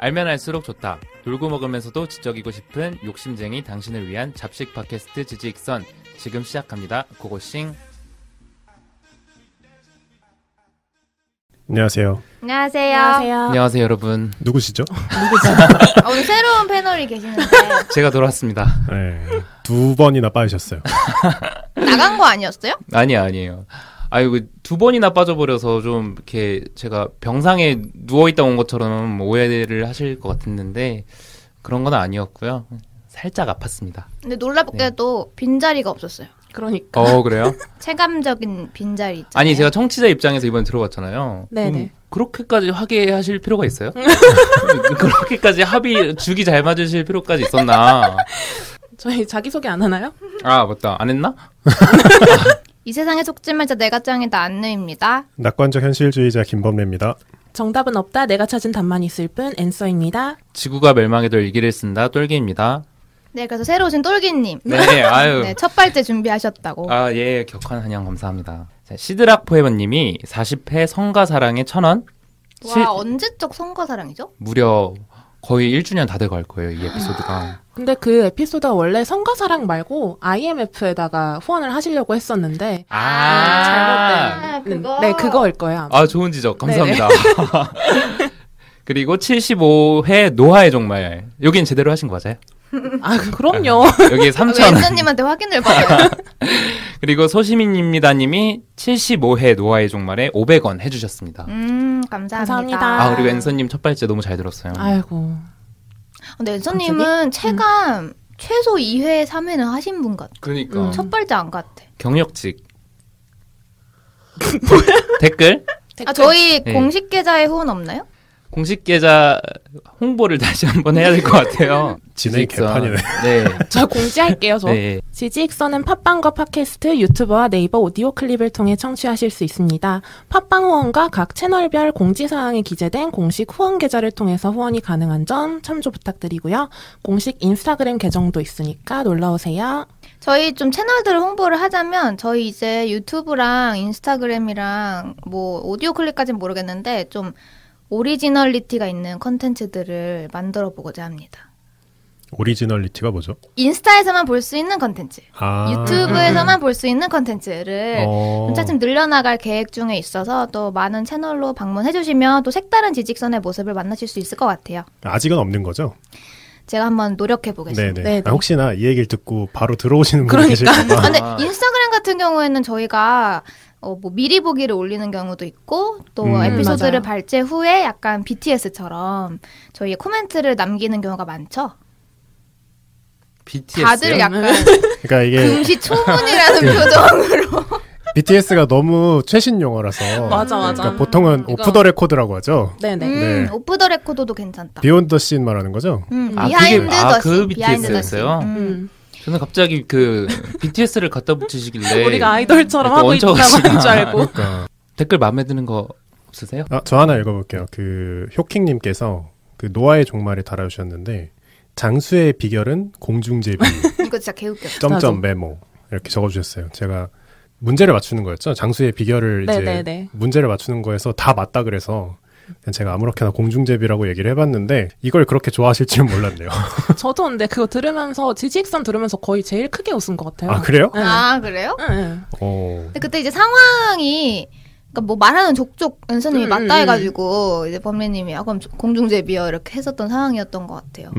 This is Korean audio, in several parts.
알면 알수록 좋다. 놀고 먹으면서도 지적이고 싶은 욕심쟁이 당신을 위한 잡식 팟캐스트 지지익선 지금 시작합니다. 고고싱. 안녕하세요. 안녕하세요. 안녕하세요 여러분. 누구시죠? 오늘 새로운 패널이 계시는데 제가 돌아왔습니다. 네, 2번이나 빠지셨어요. 나간 거 아니었어요? 아니에요. 아이고 2번이나 빠져버려서 좀 이렇게 제가 병상에 누워있다 온 것처럼 오해를 하실 것 같았는데 그런 건 아니었고요. 살짝 아팠습니다. 근데 놀랍게도 빈자리가 없었어요. 그러니까. 그래요? 체감적인 빈자리 있잖아요. 아니 제가 청취자 입장에서 이번에 들어봤잖아요. 네네. 그렇게까지 화기하실 필요가 있어요? 그렇게까지 합의 주기 잘 맞으실 필요까지 있었나? 저희 자기소개 안 하나요? 아 맞다. 안 했나? 이 세상에 속지 말자 내가 짱이다 안느입니다. 낙관적 현실주의자 김범래입니다. 정답은 없다. 내가 찾은 답만 있을 뿐 앤서입니다. 지구가 멸망해도 일기를 쓴다. 똘기입니다. 네, 그래서 새로 오신 똘기님. 네, 아유. 네, 첫 발제 준비하셨다고. 아, 예, 격한 환영 감사합니다. 자, 시드락 포에버님이 40회 성가사랑에 1,000원? 와, 언제적 성가사랑이죠? 무려 거의 1주년 다 돼갈 거예요, 이 에피소드가. 근데 그 에피소드가 원래 성가사랑 말고 IMF에다가 후원을 하시려고 했었는데 잘못된 그거? 네, 그거일 거예요. 아, 좋은 지적. 감사합니다. 그리고 75회 노화의 종말. 여긴 제대로 하신 거 맞아요? 아, 그럼요. 여기 3,000원. 왼서님한테 확인을 받아요. 그리고 소시민입니다님이 75회 노화의 종말에 500원 해주셨습니다. 감사합니다. 아, 그리고 앤서님 첫 발제 너무 잘 들었어요. 아이고. 근데 앤서님은 체감 최소 2회, 3회는 하신 분 같아. 그러니까. 첫 발제 안 같아. 경력직. 댓글? 아, 저희 네. 공식 계좌에 후원 없나요? 공식 계좌 홍보를 다시 한번 해야 될 것 같아요. 진행이 개판이네. 네. 저 공지할게요, 저. 네. 지지익선은 팟빵과 팟캐스트, 유튜브와 네이버 오디오 클립을 통해 청취하실 수 있습니다. 팟빵 후원과 각 채널별 공지사항에 기재된 공식 후원 계좌를 통해서 후원이 가능한 점 참조 부탁드리고요. 공식 인스타그램 계정도 있으니까 놀러오세요. 저희 좀 채널들을 홍보를 하자면 저희 이제 유튜브랑 인스타그램이랑 뭐 오디오 클립까지는 모르겠는데 좀 오리지널리티가 있는 컨텐츠들을 만들어 보고자 합니다. 오리지널리티가 뭐죠? 인스타에서만 볼 수 있는 컨텐츠, 아. 유튜브에서만 볼 수 있는 컨텐츠를 좀 차츰 늘려나갈 계획 중에 있어서 또 많은 채널로 방문해 주시면 또 색다른 지직선의 모습을 만나실 수 있을 것 같아요. 아직은 없는 거죠? 제가 한번 노력해 보겠습니다. 네네. 네네. 아, 혹시나 이 얘기를 듣고 바로 들어오시는 분이 계실까 봐. 근데 인스타그램 같은 경우에는 저희가 뭐 미리 보기를 올리는 경우도 있고 또 에피소드를 맞아요. 발제 후에 약간 BTS처럼 저희의 코멘트를 남기는 경우가 많죠. BTS요? 다들 약간 그러니까 이게 금시초문이라는 표정으로. BTS가 너무 최신 용어라서 맞아. 그러니까 보통은 이거- 오프 더 레코드라고 하죠. 네네. 네. 오프 더 레코드도 괜찮다. 비욘드 더 씬 말하는 거죠? 비하인드 더 그 씬, 비하인드 더 BTS였어요? 씬. 저는 갑자기 그 BTS를 갖다 붙이시길래 우리가 아이돌처럼 약간 하고 있다고 얹혀가지고. 하는 줄 알고. 그러니까 댓글 마음에 드는 거 없으세요? 저 하나 읽어볼게요. 그 효킹님께서 그 노아의 종말에 달아주셨는데 장수의 비결은 공중제비 이거 진짜 개웃겼어. 점점 메모 이렇게 적어주셨어요. 제가 문제를 맞추는 거였죠. 장수의 비결을 이제 네네네. 문제를 맞추는 거에서 다 맞다 그래서 그냥 제가 아무렇게나 공중제비라고 얘기를 해봤는데 이걸 그렇게 좋아하실 줄은 몰랐네요. 저도 근데 그거 들으면서 지지익선 들으면서 거의 제일 크게 웃은 것 같아요. 아 그래요? 네. 아 그래요? 응. 근데 그때 이제 상황이 그러니까 뭐 말하는 족족 은서님이 맞다 해가지고 이제 범례님이 그럼 공중제비요 이렇게 했었던 상황이었던 것 같아요.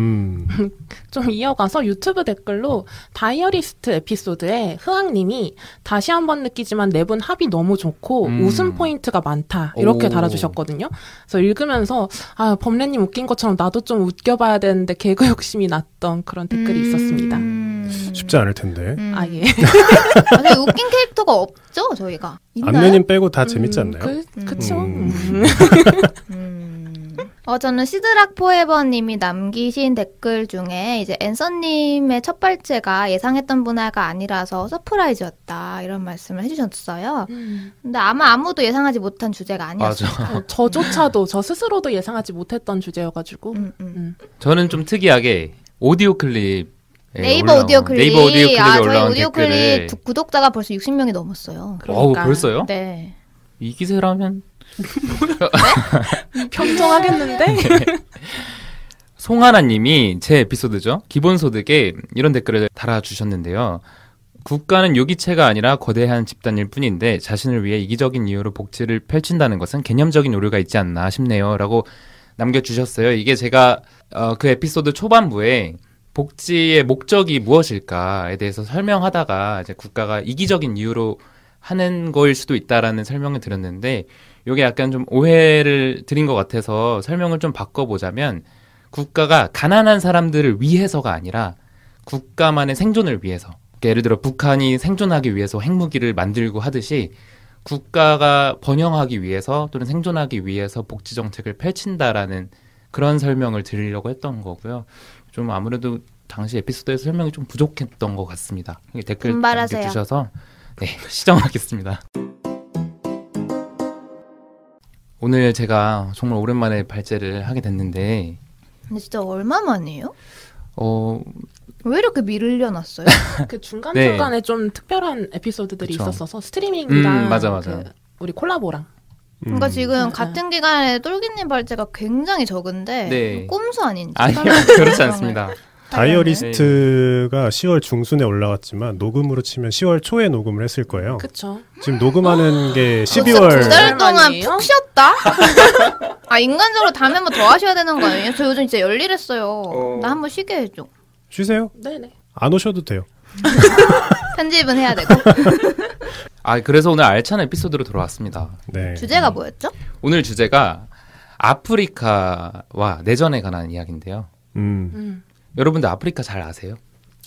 좀 이어가서 유튜브 댓글로 다이어리스트 에피소드에 흐왕님이 다시 한번 느끼지만 네 분 합이 너무 좋고 웃음 포인트가 많다 이렇게 오. 달아주셨거든요. 그래서 읽으면서 아 범례님 웃긴 것처럼 나도 좀 웃겨봐야 되는데 개그 욕심이 났던 그런 댓글이 있었습니다. 쉽지 않을 텐데. 아 예. 사실 웃긴 캐릭터가 없죠 저희가. 있나요? 안내님 빼고 다 재밌지 않나요? 그쵸. 저는 시드락 포에버님이 남기신 댓글 중에 이제 앤서님의 첫 발제가 예상했던 분야가 아니라서 서프라이즈였다 이런 말씀을 해주셨어요. 근데 아마 아무도 예상하지 못한 주제가 아니었어요. 맞아. 저조차도 저 스스로도 예상하지 못했던 주제여가지고. 저는 좀 특이하게 오디오 클립 네이버 오디오 클립. 네이버 오디오 클립에 저희 올라온 오디오 댓글을 클립 구독자가 벌써 60명이 넘었어요. 어우 그러니까. 벌써요? 네. 이 기세라면 평정하겠는데? 송하나님이 제 에피소드죠. 기본소득에 이런 댓글을 달아주셨는데요. 국가는 유기체가 아니라 거대한 집단일 뿐인데 자신을 위해 이기적인 이유로 복지를 펼친다는 것은 개념적인 오류가 있지 않나 싶네요. 라고 남겨주셨어요. 이게 제가 그 에피소드 초반부에 복지의 목적이 무엇일까에 대해서 설명하다가 이제 국가가 이기적인 이유로 하는 거일 수도 있다라는 설명을 드렸는데 이게 약간 좀 오해를 드린 것 같아서 설명을 좀 바꿔보자면 국가가 가난한 사람들을 위해서가 아니라 국가만의 생존을 위해서 예를 들어 북한이 생존하기 위해서 핵무기를 만들고 하듯이 국가가 번영하기 위해서 또는 생존하기 위해서 복지 정책을 펼친다라는 그런 설명을 드리려고 했던 거고요. 좀 아무래도 당시 에피소드에서 설명이 좀 부족했던 것 같습니다. 댓글 분발하세요. 남겨주셔서 네, 시정하겠습니다. 오늘 제가 정말 오랜만에 발제를 하게 됐는데 근데 진짜 얼마 만이에요? 어, 왜 이렇게 미룰려놨어요? 그 중간중간에 좀 특별한 에피소드들이 그쵸. 있었어서 스트리밍이랑 맞아. 그 우리 콜라보랑 그러니까 지금 네. 같은 기간에 똘기님 발제가 굉장히 적은데 네. 꼼수 아닌지 아니요, 그렇지 않습니다. 다이어리스트가 10월 중순에 올라왔지만 녹음으로 치면 10월 초에 녹음을 했을 거예요. 그쵸. 지금 녹음하는 게 진짜 12월 2달 동안 아니에요? 푹 쉬었다? 아 인간적으로 다음에 한번 더 하셔야 되는 거 아니에요? 저 요즘 진짜 열일했어요. 나 한번 쉬게 해줘. 쉬세요. 네네. 안 오셔도 돼요. 편집은 해야 되고. 그래서 오늘 알찬 에피소드로 돌아왔습니다. 네. 주제가 뭐였죠? 오늘 주제가 아프리카와 내전에 관한 이야기인데요. 여러분들 아프리카 잘 아세요?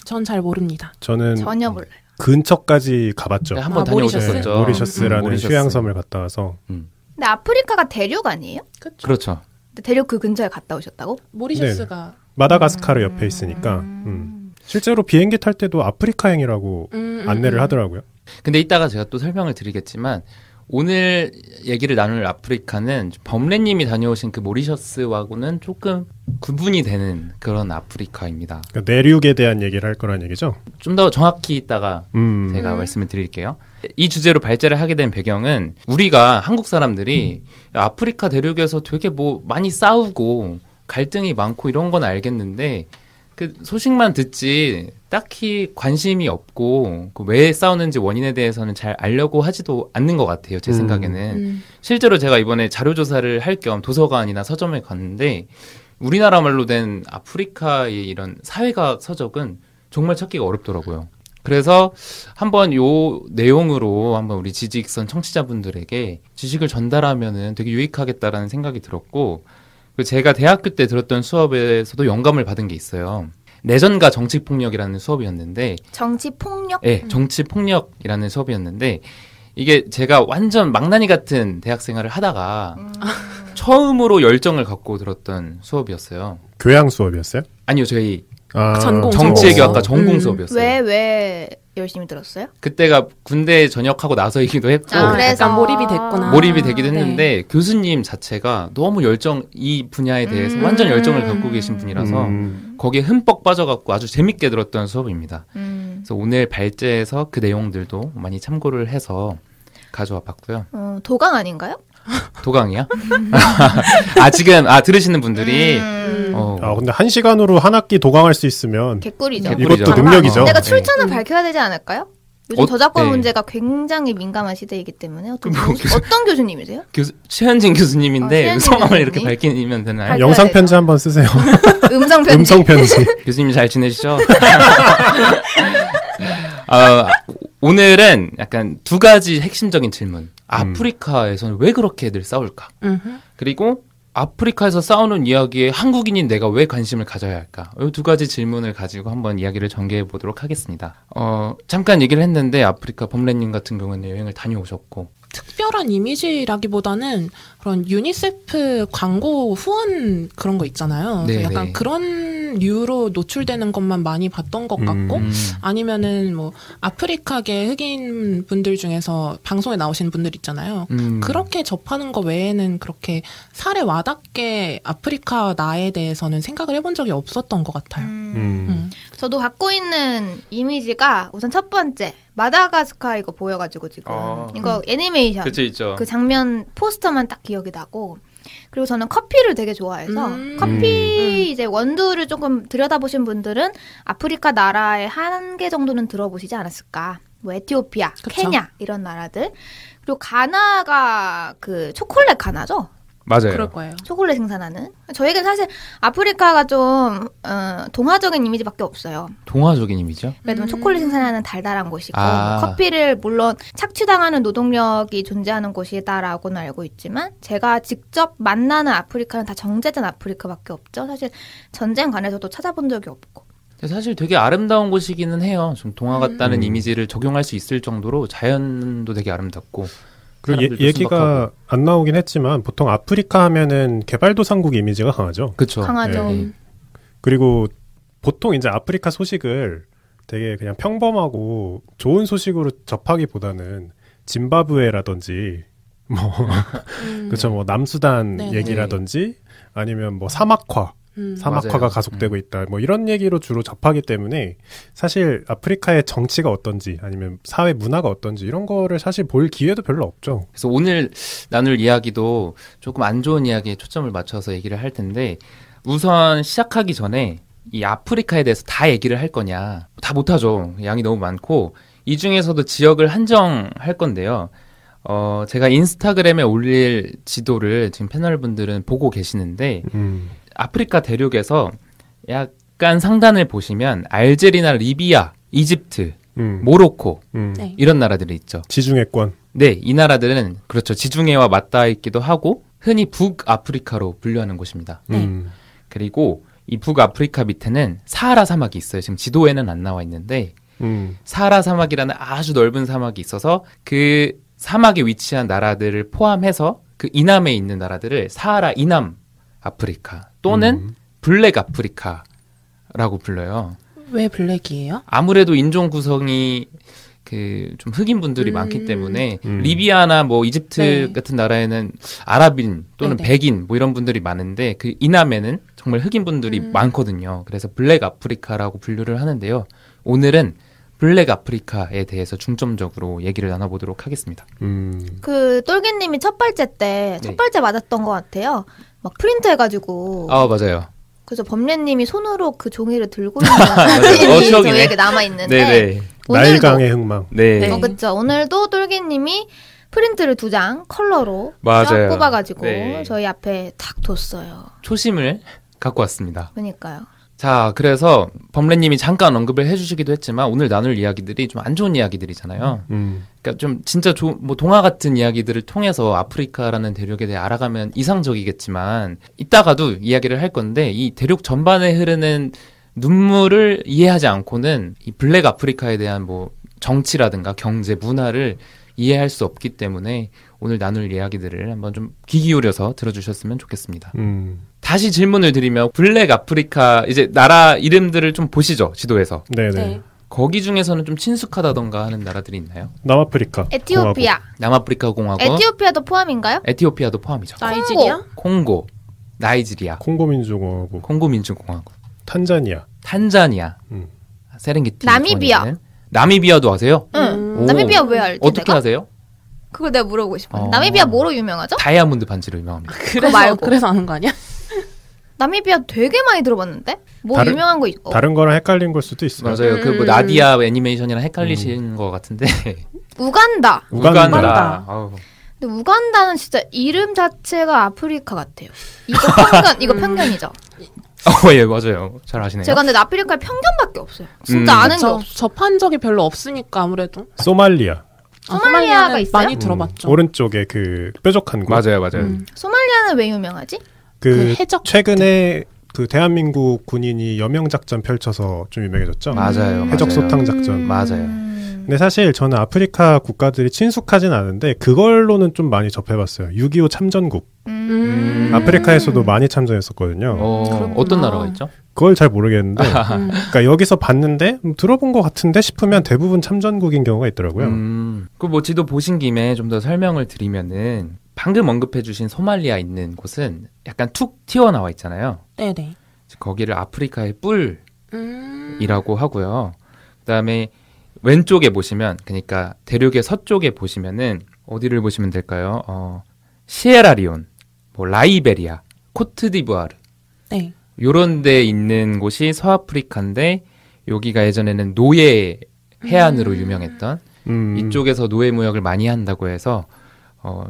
전 잘 모릅니다. 저는 전혀 몰라요. 근처까지 가봤죠. 네, 한번 모리셔스? 다녀오셨었죠. 모리셔스라는 모리셔스. 휴양섬을 갔다 와서 근데 아프리카가 대륙 아니에요? 그렇죠. 근데 대륙 그 근처에 갔다 오셨다고? 모리셔스가 마다가스카르 옆에 있으니까 실제로 비행기 탈 때도 아프리카행이라고 안내를 하더라고요. 근데 이따가 제가 또 설명을 드리겠지만 오늘 얘기를 나눌 아프리카는 범래님이 다녀오신 그 모리셔스하고는 조금 구분이 되는 그런 아프리카입니다. 그러니까 내륙에 대한 얘기를 할 거란 얘기죠. 좀 더 정확히 이따가 제가 말씀을 드릴게요. 이 주제로 발제를 하게 된 배경은 우리가 한국 사람들이 아프리카 대륙에서 되게 뭐 많이 싸우고 갈등이 많고 이런 건 알겠는데 그 소식만 듣지 딱히 관심이 없고 그 왜 싸우는지 원인에 대해서는 잘 알려고 하지도 않는 것 같아요. 제 생각에는. 실제로 제가 이번에 자료조사를 할 겸 도서관이나 서점에 갔는데 우리나라 말로 된 아프리카의 이런 사회가 서적은 정말 찾기가 어렵더라고요. 그래서 한번 요 내용으로 한번 우리 지지익선 청취자분들에게 지식을 전달하면은 되게 유익하겠다라는 생각이 들었고 제가 대학교 때 들었던 수업에서도 영감을 받은 게 있어요. 내전과 정치폭력이라는 수업이었는데 정치폭력? 네, 정치폭력이라는 수업이었는데 이게 제가 완전 망나니 같은 대학 생활을 하다가 처음으로 열정을 갖고 들었던 수업이었어요. 교양 수업이었어요? 아니요, 저희 전공 정치외교학과 전공 수업이었어요. 왜 열심히 들었어요? 그때가 군대 전역하고 나서이기도 했고 그래서 약간 몰입이 됐구나. 몰입이 되기도 네. 했는데 교수님 자체가 너무 이 분야에 대해서 완전 열정을 갖고 계신 분이라서 거기에 흠뻑 빠져갖고 아주 재밌게 들었던 수업입니다. 그래서 오늘 발제에서 그 내용들도 많이 참고를 해서 가져와 봤고요. 도강 아닌가요? 도강이야? 지금 들으시는 분들이 근데 1시간으로 한 학기 도강할 수 있으면 개꿀이죠. 개꿀이죠. 이것도 능력이죠. 내가 출처는 밝혀야 되지 않을까요? 요즘 저작권 네. 문제가 굉장히 민감한 시대이기 때문에 어떤, 뭐 어떤 교수님이세요? 최현진 교수님인데 최현진 성함을 교수님? 이렇게 밝히면 되나요? 밝혀야 영상 되죠. 편지 한번 쓰세요. 음성 편지. 음성 편지. 교수님 잘 지내시죠? 오늘은 약간 두 가지 핵심적인 질문. 아프리카에서는 왜 그렇게 애들 싸울까? 그리고 아프리카에서 싸우는 이야기에 한국인인 내가 왜 관심을 가져야 할까? 이 두 가지 질문을 가지고 한번 이야기를 전개해 보도록 하겠습니다. 잠깐 얘기를 했는데 아프리카 범래님 같은 경우는 여행을 다녀오셨고 특별한 이미지라기보다는 그런 유니세프 광고 후원 그런 거 있잖아요. 네, 약간 네. 그런 류로 노출되는 것만 많이 봤던 것 같고 아니면은 뭐 아프리카계 흑인 분들 중에서 방송에 나오시는 분들 있잖아요. 그렇게 접하는 거 외에는 그렇게 살에 와닿게 아프리카 나에 대해서는 생각을 해본 적이 없었던 것 같아요. 저도 갖고 있는 이미지가 우선 첫 번째 마다가스카 이거 보여가지고 지금 이거 애니메이션 그쵸 있죠. 그 장면 포스터만 딱 기억이 나고 그리고 저는 커피를 되게 좋아해서 커피 이제 원두를 조금 들여다보신 분들은 아프리카 나라의 한 개 정도는 들어보시지 않았을까. 뭐 에티오피아, 그쵸. 케냐 이런 나라들. 그리고 가나가 그 초콜릿 가나죠? 맞아요. 그럴 거예요. 초콜릿 생산하는. 저에겐 사실 아프리카가 좀 동화적인 이미지밖에 없어요. 동화적인 이미지요? 그래도 초콜릿 생산하는 달달한 곳이고 아. 뭐 커피를 물론 착취당하는 노동력이 존재하는 곳이다라고는 알고 있지만 제가 직접 만나는 아프리카는 다 정제된 아프리카밖에 없죠. 사실 전쟁관에서도 찾아본 적이 없고. 사실 되게 아름다운 곳이기는 해요. 좀 동화 같다는 이미지를 적용할 수 있을 정도로 자연도 되게 아름답고. 그리고 사람들도 얘기가 순박하고. 안 나오긴 했지만 보통 아프리카 하면은 개발도상국 이미지가 강하죠. 그쵸. 강하죠. 네. 그리고 보통 이제 아프리카 소식을 되게 그냥 평범하고 좋은 소식으로 접하기보다는 짐바브웨라든지 뭐 그렇죠, 뭐 남수단 네. 얘기라든지 아니면 뭐 사막화가 맞아요. 가속되고 있다, 뭐 이런 얘기로 주로 접하기 때문에 사실 아프리카의 정치가 어떤지 아니면 사회 문화가 어떤지 이런 거를 사실 볼 기회도 별로 없죠. 그래서 오늘 나눌 이야기도 조금 안 좋은 이야기에 초점을 맞춰서 얘기를 할 텐데 우선 시작하기 전에 이 아프리카에 대해서 다 얘기를 할 거냐. 다 못하죠. 양이 너무 많고 이 중에서도 지역을 한정할 건데요. 제가 인스타그램에 올릴 지도를 지금 패널분들은 보고 계시는데 아프리카 대륙에서 약간 상단을 보시면 알제리나 리비아, 이집트, 모로코 네. 이런 나라들이 있죠. 지중해권. 네, 이 나라들은 그렇죠. 지중해와 맞닿아 있기도 하고 흔히 북아프리카로 분류하는 곳입니다. 그리고 이 북아프리카 밑에는 사하라 사막이 있어요. 지금 지도에는 안 나와 있는데 사하라 사막이라는 아주 넓은 사막이 있어서 그 사막에 위치한 나라들을 포함해서 그 이남에 있는 나라들을 사하라 이남 아프리카 또는 블랙 아프리카라고 불러요. 왜 블랙이에요? 아무래도 인종 구성이 그 좀 흑인 분들이 많기 때문에 리비아나 뭐 이집트 네. 같은 나라에는 아랍인 또는 네네. 백인 뭐 이런 분들이 많은데 그 이남에는 정말 흑인 분들이 많거든요. 그래서 블랙 아프리카라고 분류를 하는데요. 오늘은 블랙 아프리카에 대해서 중점적으로 얘기를 나눠보도록 하겠습니다. 그 똘기님이 첫 발제 때 첫 네. 발제 맞았던 것 같아요. 막 프린트 해가지고. 아 맞아요. 그래서 범례님이 손으로 그 종이를 들고 있는 사진이 추억이네. 저에게 남아 있는데. 네네. 오늘도 나일강의 흥망. 네. 네. 그렇죠. 오늘도 똘기님이 프린트를 2장 컬러로 쫙 맞아요. 뽑아가지고 네. 저희 앞에 탁 뒀어요. 초심을 갖고 왔습니다. 그러니까요. 자, 그래서 범례님이 잠깐 언급을 해주시기도 했지만 오늘 나눌 이야기들이 좀 안 좋은 이야기들이잖아요. 그러니까 좀 진짜 뭐 동화 같은 이야기들을 통해서 아프리카라는 대륙에 대해 알아가면 이상적이겠지만 이따가도 이야기를 할 건데 이 대륙 전반에 흐르는 눈물을 이해하지 않고는 이 블랙 아프리카에 대한 뭐 정치라든가 경제, 문화를 이해할 수 없기 때문에 오늘 나눌 이야기들을 한번 좀 귀 기울여서 들어주셨으면 좋겠습니다. 다시 질문을 드리면 블랙 아프리카 이제 나라 이름들을 좀 보시죠, 지도에서. 네네. 네. 거기 중에서는 좀 친숙하다던가 하는 나라들이 있나요? 남아프리카. 에티오피아. 남아프리카 공화국, 에티오피아도 포함인가요? 에티오피아도 포함이죠. 나이지리아? 콩고, 나이지리아, 콩고민주공화국. 콩고민주공화국, 탄자니아. 탄자니아, 음. 세렝게티, 나미비아. 주권이 있는. 나미비아도 아세요? 응. 오. 나미비아 왜 알지? 어떻게 내가? 아세요? 그걸 내가 물어보고 싶어요. 어. 나미비아 뭐로 유명하죠? 다이아몬드 반지로 유명합니다. 그거 말고. 그래서 아는 거 아니야? 나미비아 되게 많이 들어봤는데? 뭐 다른- 유명한 거 있고. 다른 거랑 헷갈린 걸 수도 있어요. 맞아요. 그 뭐 나디아 애니메이션이랑 헷갈리신 것 같은데. 우간다. 우간다. 아우. 근데 우간다는 진짜 이름 자체가 아프리카 같아요. 이거 편견이죠. 예, 맞아요. 잘 아시네요. 제가 근데 아프리카에 편견밖에 없어요. 진짜 아는 게 저 없어. 접한 적이 별로 없으니까 아무래도. 소말리아. 소말리아가 있어요? 많이 들어봤죠. 오른쪽에 그 뾰족한 곳. 맞아요, 맞아요. 소말리아는 왜 유명하지? 그 해적 최근에 그 대한민국 군인이 여명 작전 펼쳐서 좀 유명해졌죠. 맞아요. 해적 맞아요. 소탕 작전. 맞아요. 근데 사실 저는 아프리카 국가들이 친숙하진 않은데 그걸로는 좀 많이 접해봤어요. 6.25 참전국. 아프리카에서도 많이 참전했었거든요. 그렇구나. 어떤 나라가 있죠? 그걸 잘 모르겠는데 그러니까 여기서 봤는데 들어본 것 같은데 싶으면 대부분 참전국인 경우가 있더라고요. 그 뭐 지도 보신 김에 좀 더 설명을 드리면은 방금 언급해주신 소말리아 있는 곳은 약간 툭 튀어나와 있잖아요. 네네. 거기를 아프리카의 뿔이라고 음. 하고요. 그다음에 왼쪽에 보시면, 그러니까 대륙의 서쪽에 보시면은 어디를 보시면 될까요? 시에라리온, 뭐 라이베리아, 코트디부아르 네. 요런 데 있는 곳이 서아프리카인데 여기가 예전에는 노예 해안으로 유명했던 이쪽에서 노예 무역을 많이 한다고 해서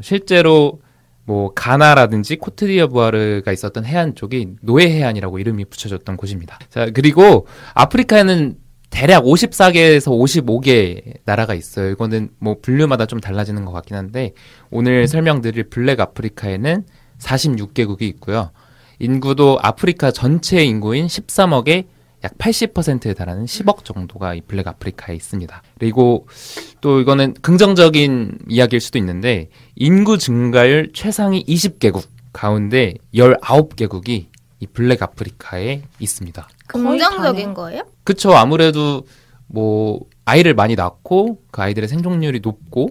실제로 뭐 가나라든지 코트디부아르가 있었던 해안 쪽이 노예 해안이라고 이름이 붙여졌던 곳입니다. 자, 그리고 아프리카에는 대략 54개에서 55개 나라가 있어요. 이거는 뭐 분류마다 좀 달라지는 것 같긴 한데 오늘 설명드릴 블랙 아프리카에는 46개국이 있고요. 인구도 아프리카 전체 인구인 13억의 약 80%에 달하는 10억 정도가 이 블랙 아프리카에 있습니다. 그리고 또 이거는 긍정적인 이야기일 수도 있는데 인구 증가율 최상위 20개국 가운데 19개국이 이 블랙 아프리카에 있습니다. 긍정적인 거예요? 그쵸. 아무래도 뭐 아이를 많이 낳고 그 아이들의 생존율이 높고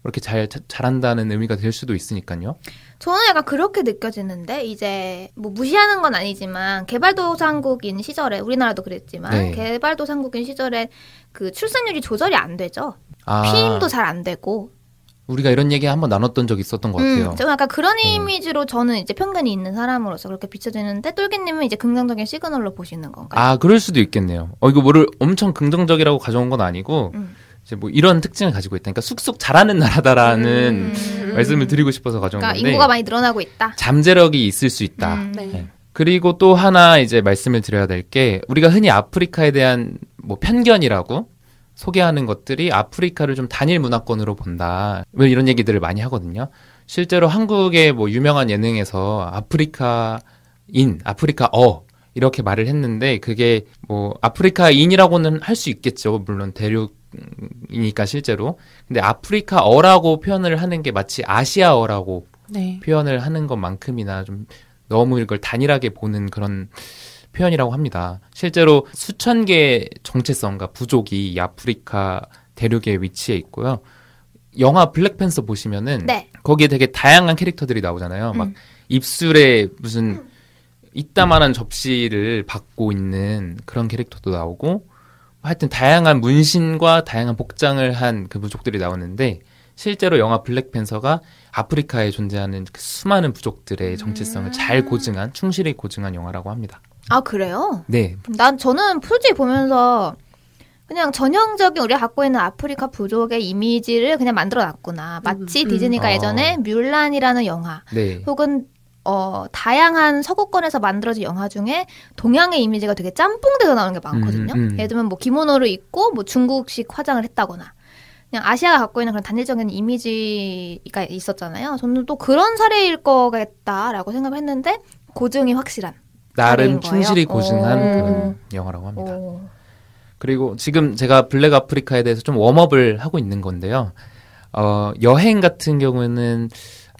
그렇게 잘한다는 의미가 될 수도 있으니까요. 저는 약간 그렇게 느껴지는데 이제 뭐 무시하는 건 아니지만 개발도상국인 시절에 우리나라도 그랬지만 네. 개발도상국인 시절에 그 출산율이 조절이 안 되죠. 아, 피임도 잘 안 되고. 우리가 이런 얘기 한번 나눴던 적이 있었던 것 같아요. 좀 약간 그런 이미지로 저는 이제 편견이 있는 사람으로서 그렇게 비춰지는데 똘기님은 이제 긍정적인 시그널로 보시는 건가요? 아, 그럴 수도 있겠네요. 이거 뭐를 엄청 긍정적이라고 가져온 건 아니고 이제 뭐 이런 특징을 가지고 있다. 그러니까 쑥쑥 자라는 나라다라는 말씀을 드리고 싶어서 가져온 그러니까 건데 인구가 많이 늘어나고 있다. 잠재력이 있을 수 있다. 네. 네. 그리고 또 하나 이제 말씀을 드려야 될 게 우리가 흔히 아프리카에 대한 뭐 편견이라고 소개하는 것들이 아프리카를 좀 단일 문화권으로 본다. 왜 이런 얘기들을 많이 하거든요. 실제로 한국의 뭐 유명한 예능에서 아프리카어 이렇게 말을 했는데 그게 뭐 아프리카인이라고는 할 수 있겠죠. 물론 대륙이니까 실제로. 근데 아프리카어라고 표현을 하는 게 마치 아시아어라고 네. 표현을 하는 것만큼이나 좀 너무 이걸 단일하게 보는 그런 표현이라고 합니다. 실제로 수천 개의 정체성과 부족이 이 아프리카 대륙에 위치해 있고요. 영화 블랙팬서 보시면은 네. 거기에 되게 다양한 캐릭터들이 나오잖아요. 막 입술에 무슨 이따만한 접시를 받고 있는 그런 캐릭터도 나오고 하여튼 다양한 문신과 다양한 복장을 한 그 부족들이 나오는데 실제로 영화 블랙팬서가 아프리카에 존재하는 그 수많은 부족들의 정체성을 잘 고증한, 충실히 고증한 영화라고 합니다. 아 그래요? 네. 저는 솔직히 보면서 그냥 전형적인 우리가 갖고 있는 아프리카 부족의 이미지를 그냥 만들어놨구나. 마치 디즈니가 예전에 뮬란이라는 영화 네. 혹은 다양한 서구권에서 만들어진 영화 중에 동양의 이미지가 되게 짬뽕돼서 나오는 게 많거든요. 예를 들면 뭐 기모노를 입고 뭐 중국식 화장을 했다거나 그냥 아시아가 갖고 있는 그런 단일적인 이미지가 있었잖아요. 저는 또 그런 사례일 거겠다라고 생각을 했는데 고증이 확실한 나름 사례인 충실히 거예요? 고증한 오. 그런 영화라고 합니다. 오. 그리고 지금 제가 블랙 아프리카에 대해서 좀 웜업을 하고 있는 건데요. 여행 같은 경우는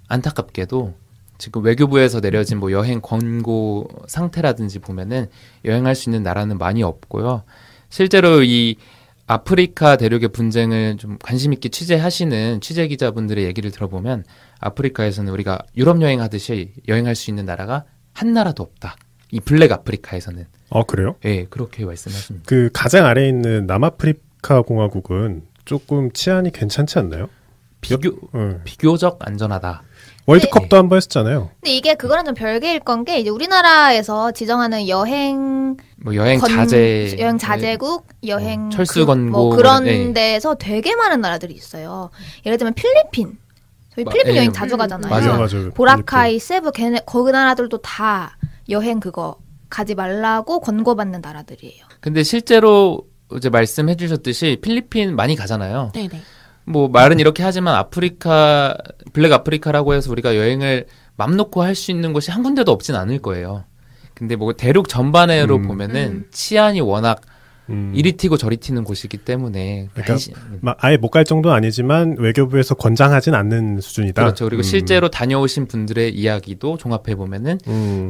안타깝게도 지금 외교부에서 내려진 뭐 여행 권고 상태라든지 보면은 여행할 수 있는 나라는 많이 없고요. 실제로 이 아프리카 대륙의 분쟁을 좀 관심 있게 취재하시는 취재 기자분들의 얘기를 들어보면 아프리카에서는 우리가 유럽 여행하듯이 여행할 수 있는 나라가 한 나라도 없다. 이 블랙 아프리카에서는. 그래요? 네, 그렇게 말씀하십니다. 그 가장 아래에 있는 남아프리카 공화국은 조금 치안이 괜찮지 않나요? 비교적 안전하다. 월드컵도 한번 했었잖아요. 근데 이게 그거랑 좀 별개일 건 게 이제 우리나라에서 지정하는 여행 여행 자제국, 여행 철수 권고 뭐 그런 네. 데서 되게 많은 나라들이 있어요. 예를 들면 필리핀. 저희 필리핀 여행 자주 가잖아요. 맞아요. 보라카이, 세부 거기 나라들도 다 여행 그거 가지 말라고 권고받는 나라들이에요. 근데 실제로 이제 말씀해 주셨듯이 필리핀 많이 가잖아요. 네네. 뭐 말은 이렇게 하지만 블랙 아프리카라고 해서 우리가 여행을 맘 놓고 할 수 있는 곳이 한 군데도 없진 않을 거예요. 근데 뭐 대륙 전반으로 보면은 치안이 워낙 이리 튀고 저리 튀는 곳이기 때문에 그러니까 아예 못 갈 정도는 아니지만 외교부에서 권장하진 않는 수준이다. 그렇죠. 그리고 실제로 다녀오신 분들의 이야기도 종합해 보면은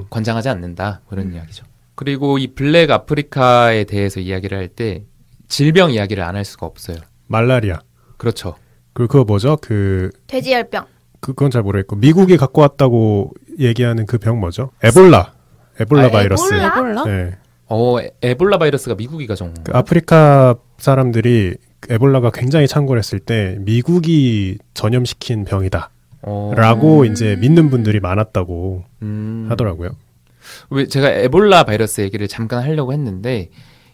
권장하지 않는다 그런 이야기죠. 그리고 이 블랙 아프리카에 대해서 이야기를 할 때 질병 이야기를 안 할 수가 없어요. 말라리아. 그렇죠. 그거 뭐죠? 돼지열병. 그건 잘 모르겠고 미국이 갖고 왔다고 얘기하는 그 병 뭐죠? 에볼라 바이러스. 에볼라? 네. 에볼라 바이러스가 미국이 가져온 그 아프리카 사람들이 에볼라가 굉장히 창궐했을 때 미국이 전염시킨 병이다. 라고 이제 믿는 분들이 많았다고 하더라고요. 왜 제가 에볼라 바이러스 얘기를 잠깐 하려고 했는데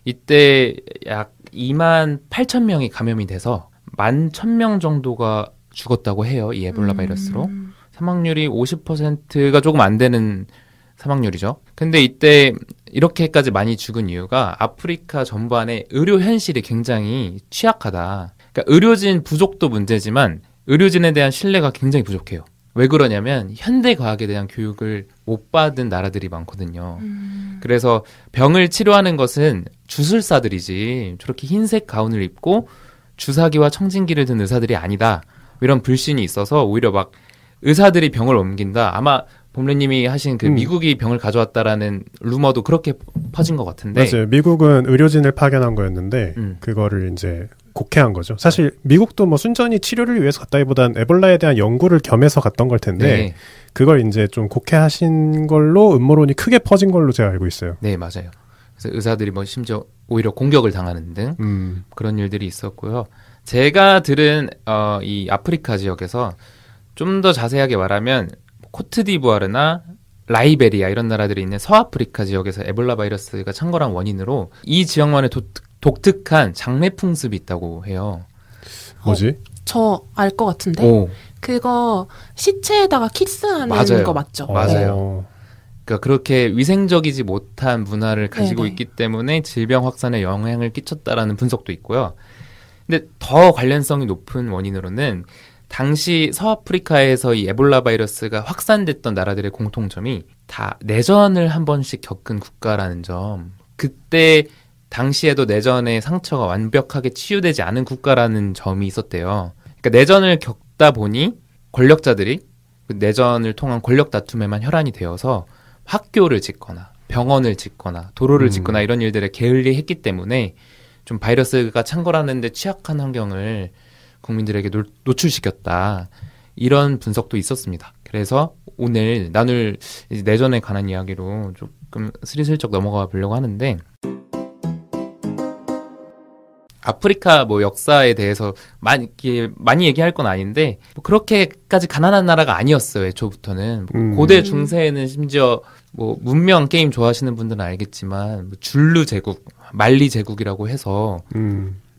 이때 약 28,000명이 감염이 돼서 11,000명 정도가 죽었다고 해요. 이 에볼라 바이러스로. 사망률이 50%가 조금 안 되는 사망률이죠. 근데 이때 이렇게까지 많이 죽은 이유가 아프리카 전반의 의료 현실이 굉장히 취약하다. 그러니까 의료진 부족도 문제지만 의료진에 대한 신뢰가 굉장히 부족해요. 왜 그러냐면 현대 과학에 대한 교육을 못 받은 나라들이 많거든요. 그래서 병을 치료하는 것은 주술사들이지 저렇게 흰색 가운을 입고 주사기와 청진기를 든 의사들이 아니다. 이런 불신이 있어서 오히려 막 의사들이 병을 옮긴다. 아마 봄래님이 하신 그 미국이 병을 가져왔다라는 루머도 그렇게 퍼진 것 같은데. 맞아요. 미국은 의료진을 파견한 거였는데 그거를 이제 곡해한 거죠. 사실 미국도 뭐 순전히 치료를 위해서 갔다기보단 에볼라에 대한 연구를 겸해서 갔던 걸 텐데 네. 그걸 이제 좀 곡해하신 걸로 음모론이 크게 퍼진 걸로 제가 알고 있어요. 네, 맞아요. 그래서 의사들이 뭐 심지어 오히려 공격을 당하는 등 그런 일들이 있었고요. 제가 들은 이 아프리카 지역에서 좀 더 자세하게 말하면 코트디부아르나 라이베리아 이런 나라들이 있는 서아프리카 지역에서 에볼라 바이러스가 창궐한 원인으로 이 지역만의 독특한 장례풍습이 있다고 해요. 뭐지? 저 알 것 같은데. 오. 그거 시체에다가 키스하는 맞아요. 거 맞죠? 맞아요. 그러니까 그렇게 위생적이지 못한 문화를 가지고 네네. 있기 때문에 질병 확산에 영향을 끼쳤다라는 분석도 있고요. 근데 더 관련성이 높은 원인으로는 당시 서아프리카에서 이 에볼라 바이러스가 확산됐던 나라들의 공통점이 다 내전을 한 번씩 겪은 국가라는 점. 그때 당시에도 내전의 상처가 완벽하게 치유되지 않은 국가라는 점이 있었대요. 그러니까 내전을 겪다 보니 권력자들이 그 내전을 통한 권력 다툼에만 혈안이 되어서 학교를 짓거나 병원을 짓거나 도로를 짓거나 이런 일들에 게을리했기 때문에 좀 바이러스가 창궐하는데 취약한 환경을 국민들에게 노출시켰다. 이런 분석도 있었습니다. 그래서 오늘 나눌 내전에 관한 이야기로 조금 스리슬쩍 넘어가 보려고 하는데 아프리카 뭐 역사에 대해서 많이 얘기할 건 아닌데 뭐 그렇게까지 가난한 나라가 아니었어요. 애초부터는 고대 중세에는 심지어 뭐 문명 게임 좋아하시는 분들은 알겠지만 뭐 줄루 제국, 말리 제국이라고 해서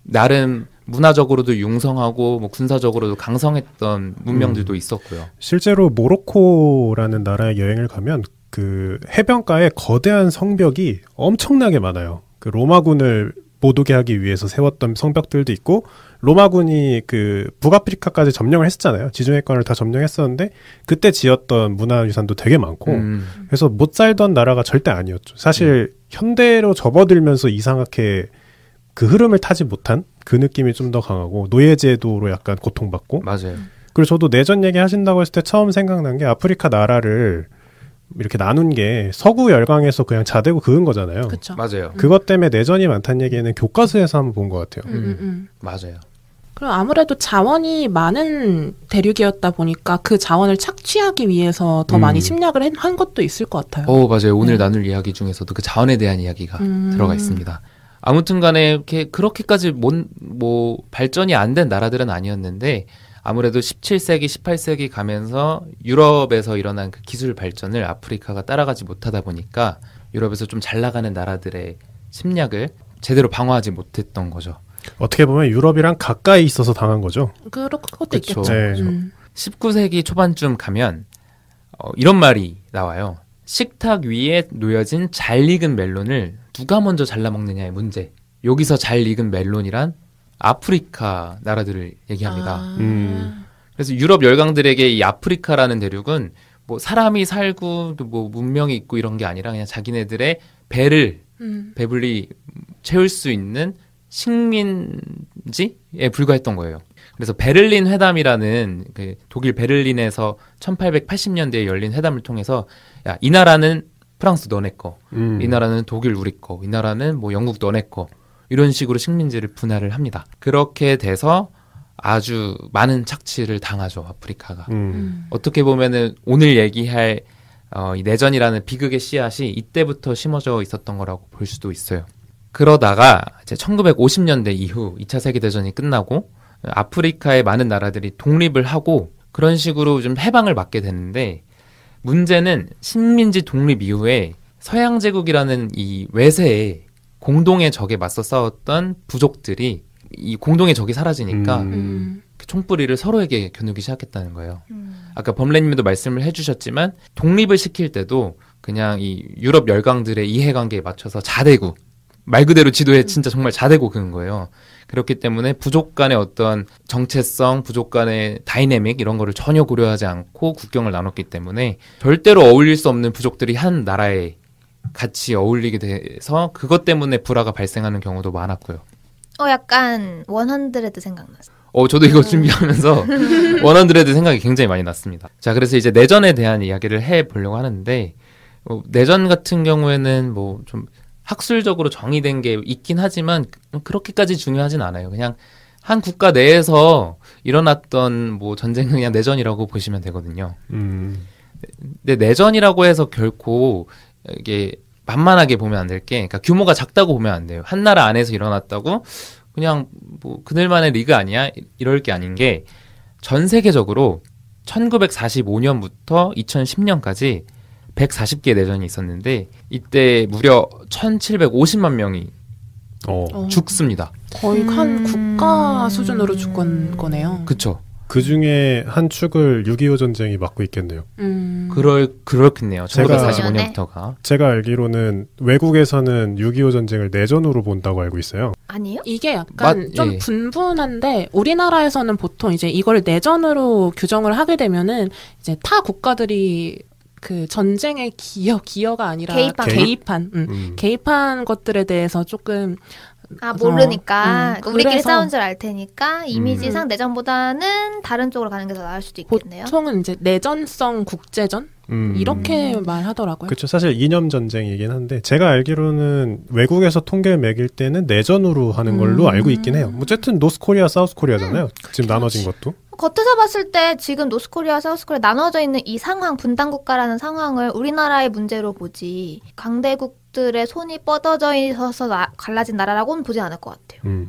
나름 문화적으로도 융성하고 뭐 군사적으로도 강성했던 문명들도 있었고요. 실제로 모로코라는 나라에 여행을 가면 그 해변가에 거대한 성벽이 엄청나게 많아요. 그 로마군을 못 오게 하기 위해서 세웠던 성벽들도 있고 로마군이 그 북아프리카까지 점령을 했었잖아요. 지중해권을 다 점령했었는데 그때 지었던 문화유산도 되게 많고 그래서 못 살던 나라가 절대 아니었죠. 사실 현대로 접어들면서 이상하게 그 흐름을 타지 못한 그 느낌이 좀 더 강하고 노예제도로 약간 고통받고 맞아요. 그리고 저도 내전 얘기 하신다고 했을 때 처음 생각난 게 아프리카 나라를 이렇게 나눈 게 서구 열강에서 그냥 자대고 그은 거잖아요. 그쵸. 맞아요. 그것 때문에 내전이 많다는 얘기는 교과서에서 한번 본 것 같아요. 맞아요. 그럼 아무래도 자원이 많은 대륙이었다 보니까 그 자원을 착취하기 위해서 더 많이 침략을 한 것도 있을 것 같아요. 맞아요. 오늘 나눌 이야기 중에서도 그 자원에 대한 이야기가 들어가 있습니다. 아무튼 간에 그렇게까지 뭐 발전이 안 된 나라들은 아니었는데 아무래도 17세기, 18세기 가면서 유럽에서 일어난 그 기술 발전을 아프리카가 따라가지 못하다 보니까 유럽에서 좀 잘 나가는 나라들의 침략을 제대로 방어하지 못했던 거죠. 어떻게 보면 유럽이랑 가까이 있어서 당한 거죠. 그것도 그쵸. 있겠죠. 네. 19세기 초반쯤 가면 이런 말이 나와요. 식탁 위에 놓여진 잘 익은 멜론을 누가 먼저 잘라 먹느냐의 문제. 여기서 잘 익은 멜론이란 아프리카 나라들을 얘기합니다. 그래서 유럽 열강들에게 이 아프리카라는 대륙은 뭐 사람이 살고 뭐 문명이 있고 이런 게 아니라 그냥 자기네들의 배를 배불리 채울 수 있는 식민지에 불과했던 거예요. 그래서 베를린 회담이라는 그 독일 베를린에서 1880년대에 열린 회담을 통해서 야, 이 나라는 프랑스 너네 거, 이 나라는 독일 우리 거, 이 나라는 뭐 영국 너네 거 이런 식으로 식민지를 분할을 합니다. 그렇게 돼서 아주 많은 착취를 당하죠, 아프리카가. 어떻게 보면은 오늘 얘기할 이 내전이라는 비극의 씨앗이 이때부터 심어져 있었던 거라고 볼 수도 있어요. 그러다가 이제 1950년대 이후 2차 세계대전이 끝나고 아프리카의 많은 나라들이 독립을 하고 그런 식으로 좀 해방을 맞게 되는데 문제는 식민지 독립 이후에 서양 제국이라는 이 외세에 공동의 적에 맞서 싸웠던 부족들이 이 공동의 적이 사라지니까 그 총뿌리를 서로에게 겨누기 시작했다는 거예요. 아까 범래님도 말씀을 해주셨지만 독립을 시킬 때도 그냥 이 유럽 열강들의 이해관계에 맞춰서 자대고 말 그대로 지도에 진짜 정말 자대고 그런 거예요. 그렇기 때문에 부족 간의 어떤 정체성, 부족 간의 다이내믹 이런 거를 전혀 고려하지 않고 국경을 나눴기 때문에 절대로 어울릴 수 없는 부족들이 한 나라에 같이 어울리게 돼서 그것 때문에 불화가 발생하는 경우도 많았고요. 약간 100 생각났어요. 저도 이거 준비하면서 원헌드레드 생각이 굉장히 많이 났습니다. 자, 그래서 이제 내전에 대한 이야기를 해보려고 하는데 내전 같은 경우에는 뭐 좀 학술적으로 정의된 게 있긴 하지만 그렇게까지 중요하진 않아요. 그냥 한 국가 내에서 일어났던 뭐 전쟁은 그냥 내전이라고 보시면 되거든요. 근데 내전이라고 해서 결코 이게 만만하게 보면 안 될 게, 그러니까 규모가 작다고 보면 안 돼요. 한 나라 안에서 일어났다고 그냥 뭐 그들만의 리그 아니야? 이럴 게 아닌 게 전 세계적으로 1945년부터 2010년까지 140개의 내전이 있었는데 이때 무려 1750만 명이 죽습니다. 거의 한 국가 수준으로 죽은 거네요. 그쵸. 그 중에 한 축을 6.25 전쟁이 맡고 있겠네요. 그렇겠네요. 1945년부터가. 제가 알기로는 외국에서는 6.25 전쟁을 내전으로 본다고 알고 있어요. 아니요? 이게 약간 좀 분분한데 우리나라에서는 보통 이제 이걸 내전으로 규정을 하게 되면은 이제 타 국가들이 그 전쟁의 기여가 아니라 개입한 것들에 대해서 조금 모르니까 우리끼리 싸운 줄 알 테니까 이미지상 내전보다는 다른 쪽으로 가는 게 더 나을 수도 있겠네요. 보통은 이제 내전성 국제전 이렇게 말하더라고요. 그렇죠. 사실 이념 전쟁이긴 한데 제가 알기로는 외국에서 통계를 매길 때는 내전으로 하는 걸로 알고 있긴 해요. 어쨌든 노스코리아, 사우스코리아잖아요. 지금 나눠진 것도. 겉에서 봤을 때 지금 노스코리아, 사우스코리아 나눠져 있는 이 상황, 분단국가라는 상황을 우리나라의 문제로 보지 강대국들의 손이 뻗어져 있어서 갈라진 나라라고는 보지 않을 것 같아요.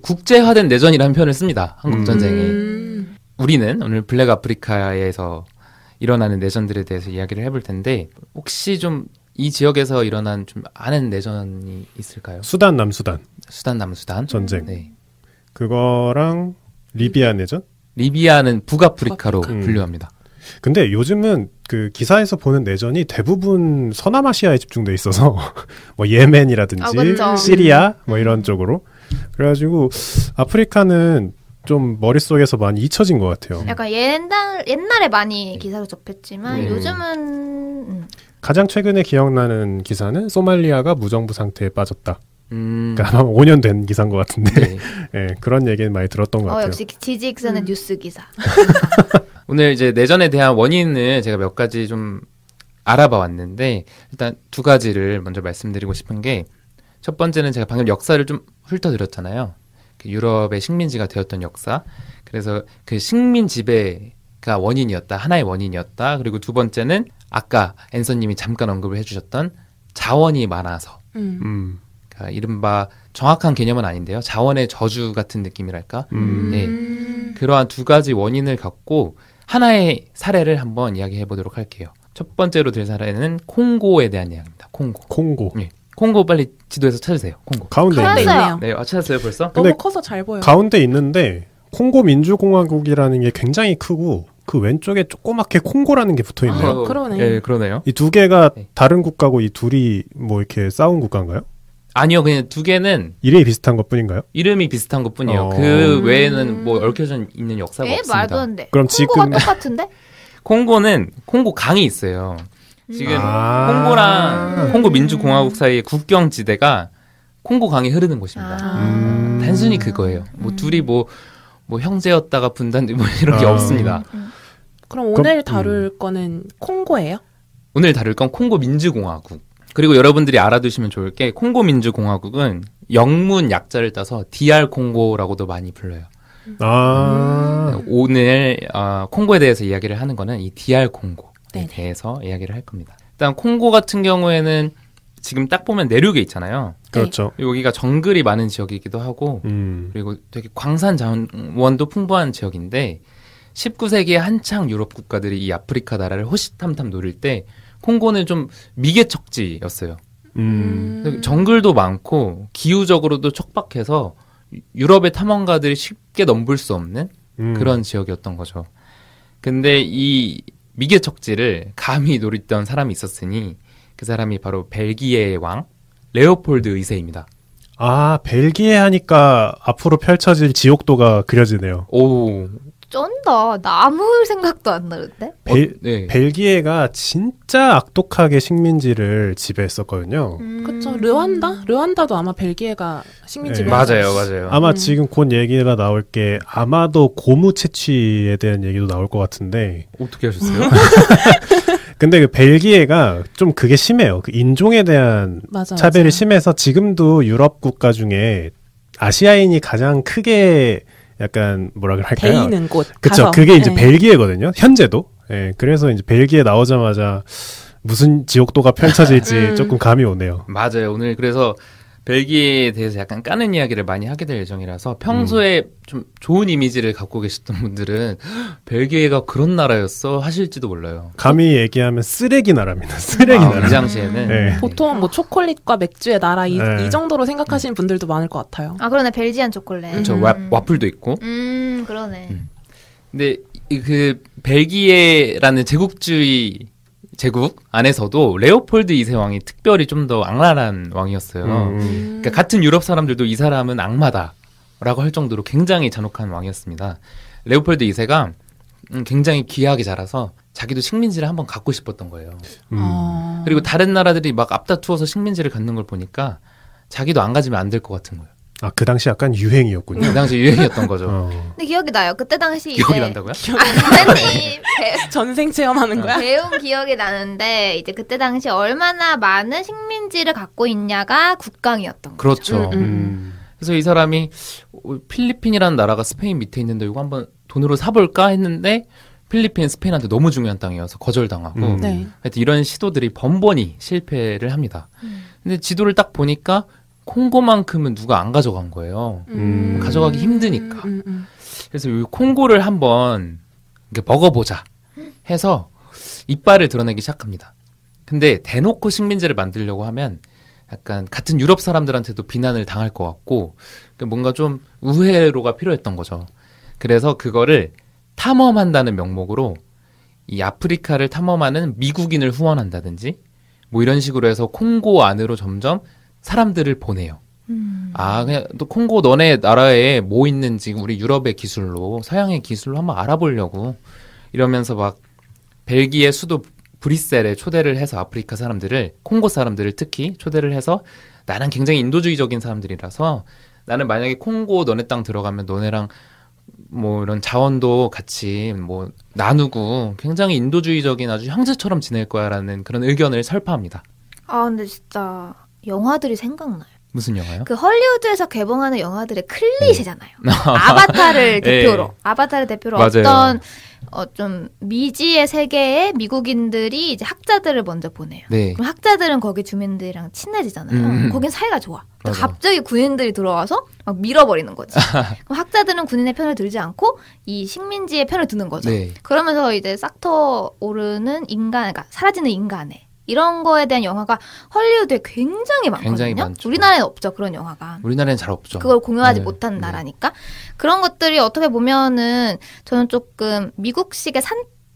국제화된 내전이라는 표현을 씁니다. 한국전쟁이. 우리는 오늘 블랙 아프리카에서 일어나는 내전들에 대해서 이야기를 해볼 텐데 혹시 좀 이 지역에서 일어난 좀 아는 내전이 있을까요? 수단, 남수단. 수단, 남수단. 전쟁. 네. 그거랑 리비아 내전? 리비아는 북아프리카로 분류합니다. 근데 요즘은 그 기사에서 보는 내전이 대부분 서남아시아에 집중돼 있어서 뭐 예멘이라든지 시리아 뭐 이런 쪽으로 그래가지고 아프리카는 좀 머릿속에서 많이 잊혀진 것 같아요. 약간 옛날에 많이 기사로 접했지만 요즘은 가장 최근에 기억나는 기사는 소말리아가 무정부 상태에 빠졌다. 그러니까 아마 5년 된 기사인 것 같은데 네, 그런 얘기는 많이 들었던 것 같아요. 역시 지직선은 뉴스 기사. 오늘 이제 내전에 대한 원인을 제가 몇 가지 좀 알아봐 왔는데 일단 두 가지를 먼저 말씀드리고 싶은 게 첫 번째는 제가 방금 역사를 좀 훑어드렸잖아요. 그 유럽의 식민지가 되었던 역사. 그래서 그 식민 지배가 원인이었다. 하나의 원인이었다. 그리고 두 번째는 아까 앤서님이 잠깐 언급을 해주셨던 자원이 많아서 그러니까 이른바 정확한 개념은 아닌데요. 자원의 저주 같은 느낌이랄까. 네. 그러한 두 가지 원인을 갖고 하나의 사례를 한번 이야기해 보도록 할게요. 첫 번째로 들 사례는 콩고에 대한 이야기입니다. 콩고. 네. 콩고 빨리 지도에서 찾으세요. 콩고. 가운데 있네요. 네, 찾았어요 벌써? 너무 커서 잘 보여요. 가운데 있는데 콩고 민주공화국이라는 게 굉장히 크고 그 왼쪽에 조그맣게 콩고라는 게 붙어 있네요. 그러네. 네, 그러네요. 이 두 개가 다른 국가고 이 둘이 뭐 이렇게 싸운 국가인가요? 아니요, 그냥 두 개는 이름이 비슷한 것뿐인가요? 이름이 비슷한 것뿐이에요. 그 외에는 뭐 얽혀져 있는 역사가 없습니다. 말도 안 돼. 그럼 콩고가 지금 똑같은데? 콩고는 콩고 강이 있어요. 지금 콩고랑 콩고 민주공화국 사이의 국경지대가 콩고 강이 흐르는 곳입니다. 단순히 그거예요. 뭐 둘이 뭐 형제였다가 분단 뭐 이런 게 없습니다. 그럼 오늘 다룰 거는 콩고예요? 오늘 다룰 건 콩고 민주공화국. 그리고 여러분들이 알아두시면 좋을 게 콩고 민주공화국은 영문 약자를 따서 DR 콩고라고도 많이 불러요. 오늘 콩고에 대해서 이야기를 하는 거는 이 DR 콩고에 대해서 이야기를 할 겁니다. 일단 콩고 같은 경우에는 지금 딱 보면 내륙에 있잖아요. 그렇죠. 여기가 정글이 많은 지역이기도 하고 그리고 되게 광산 자원도 풍부한 지역인데 19세기에 한창 유럽 국가들이 이 아프리카 나라를 호시탐탐 노릴 때 콩고는 좀 미개척지였어요. 정글도 많고 기후적으로도 척박해서 유럽의 탐험가들이 쉽게 넘볼 수 없는 그런 지역이었던 거죠. 근데 이 미개척지를 감히 노렸던 사람이 있었으니 그 사람이 바로 벨기에의 왕 레오폴드 2세입니다. 아, 벨기에 하니까 앞으로 펼쳐질 지옥도가 그려지네요. 오, 쩐다. 나 아무 생각도 안 나는데? 네. 벨기에가 진짜 악독하게 식민지를 지배했었거든요. 그쵸. 르완다도 아마 벨기에가 식민지 네. 맞아요. 아마 지금 곧 얘기가 나올 게 아마도 고무 채취에 대한 얘기도 나올 것 같은데. 어떻게 하셨어요? 근데 그 벨기에가 좀 그게 심해요. 그 인종에 대한 차별이 심해서 지금도 유럽 국가 중에 아시아인이 가장 크게 약간 뭐라 할까요? 데이는 곳. 그쵸. 그게 이제 벨기에거든요. 현재도. 예. 그래서 이제 벨기에 나오자마자 무슨 지옥도가 펼쳐질지 조금 감이 오네요. 맞아요. 오늘 그래서 벨기에에 대해서 약간 까는 이야기를 많이 하게 될 예정이라서 평소에 좀 좋은 이미지를 갖고 계셨던 분들은 벨기에가 그런 나라였어 하실지도 몰라요. 감히 얘기하면 쓰레기 나라입니다. 쓰레기 나라. 이 당시에는. 네. 보통 뭐 초콜릿과 맥주의 나라 이 네. 정도로 생각하시는 분들도 많을 것 같아요. 아, 그러네. 벨지안 초콜릿. 그렇죠. 와플도 있고. 그러네. 근데 그 벨기에라는 제국 안에서도 레오폴드 2세 왕이 특별히 좀 더 악랄한 왕이었어요. 그러니까 같은 유럽 사람들도 이 사람은 악마다라고 할 정도로 굉장히 잔혹한 왕이었습니다. 레오폴드 2세가 굉장히 귀하게 자라서 자기도 식민지를 한번 갖고 싶었던 거예요. 그리고 다른 나라들이 막 앞다투어서 식민지를 갖는 걸 보니까 자기도 안 가지면 안 될 것 같은 거예요. 아, 그 당시 약간 유행이었군요. 그 당시 유행이었던 거죠. 근데 기억이 나요. 그때 당시 기억이 난다고요? 선생님 전생 체험하는 거야? 배운 기억이 나는데 이제 그때 당시 얼마나 많은 식민지를 갖고 있냐가 국강이었던 거죠. 그렇죠. 그래서 이 사람이 필리핀이라는 나라가 스페인 밑에 있는데 이거 한번 돈으로 사볼까 했는데 필리핀 스페인한테 너무 중요한 땅이어서 거절당하고 네. 하여튼 이런 시도들이 번번이 실패를 합니다. 근데 지도를 딱 보니까 콩고만큼은 누가 안 가져간 거예요. 가져가기 힘드니까. 그래서 이 콩고를 한번 이렇게 먹어보자 해서 이빨을 드러내기 시작합니다. 근데 대놓고 식민지를 만들려고 하면 약간 같은 유럽 사람들한테도 비난을 당할 것 같고 뭔가 좀 우회로가 필요했던 거죠. 그래서 그거를 탐험한다는 명목으로 이 아프리카를 탐험하는 미국인을 후원한다든지 뭐 이런 식으로 해서 콩고 안으로 점점 사람들을 보내요. 아, 그냥 또 콩고 너네 나라에 뭐 있는지 우리 유럽의 기술로 서양의 기술로 한번 알아보려고 이러면서 막 벨기에 수도 브뤼셀에 초대를 해서 아프리카 사람들을 콩고 사람들을 특히 초대를 해서 나는 굉장히 인도주의적인 사람들이라서 나는 만약에 콩고 너네 땅 들어가면 너네랑 뭐 이런 자원도 같이 뭐 나누고 굉장히 인도주의적인 아주 형제처럼 지낼 거야라는 그런 의견을 설파합니다. 아, 근데 진짜 영화들이 생각나요. 무슨 영화요? 그 헐리우드에서 개봉하는 영화들의 클리셰잖아요. 아바타를 대표로. 아바타를 대표로 맞아요. 어떤 좀 미지의 세계에 미국인들이 이제 학자들을 먼저 보내요. 네. 그럼 학자들은 거기 주민들이랑 친해지잖아요. 거긴 사이가 좋아. 근데 맞아. 갑자기 군인들이 들어와서 막 밀어버리는 거지. 그럼 학자들은 군인의 편을 들지 않고 이 식민지의 편을 드는 거죠. 네. 그러면서 이제 싹터 오르는 인간, 그러니까 사라지는 인간의 이런 거에 대한 영화가 헐리우드에 굉장히 많거든요. 굉장히 많죠. 우리나라에는 없죠, 그런 영화가. 우리나라엔 잘 없죠. 그걸 공유하지 네. 못한 나라니까. 그런 것들이 어떻게 보면은 저는 조금 미국식의